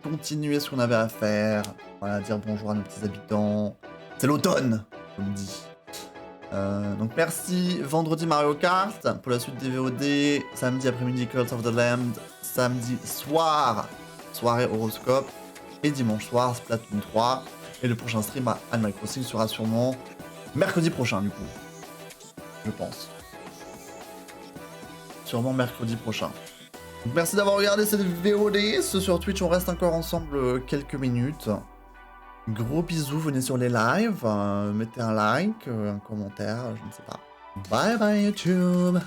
continuer ce qu'on avait à faire. Voilà, dire bonjour à nos petits habitants. C'est l'automne, comme dit. Donc merci. Vendredi Mario Kart pour la suite des VOD. Samedi après-midi Cult of the Lamb. Samedi soir, soirée horoscope. Et dimanche soir Splatoon 3. Et le prochain stream à Animal Crossing sera sûrement mercredi prochain du coup. Je pense. Sûrement mercredi prochain. Donc merci d'avoir regardé cette VOD. Ce sur Twitch, on reste encore ensemble quelques minutes. Gros bisous, venez sur les lives. Mettez un like, un commentaire, je ne sais pas. Bye bye YouTube.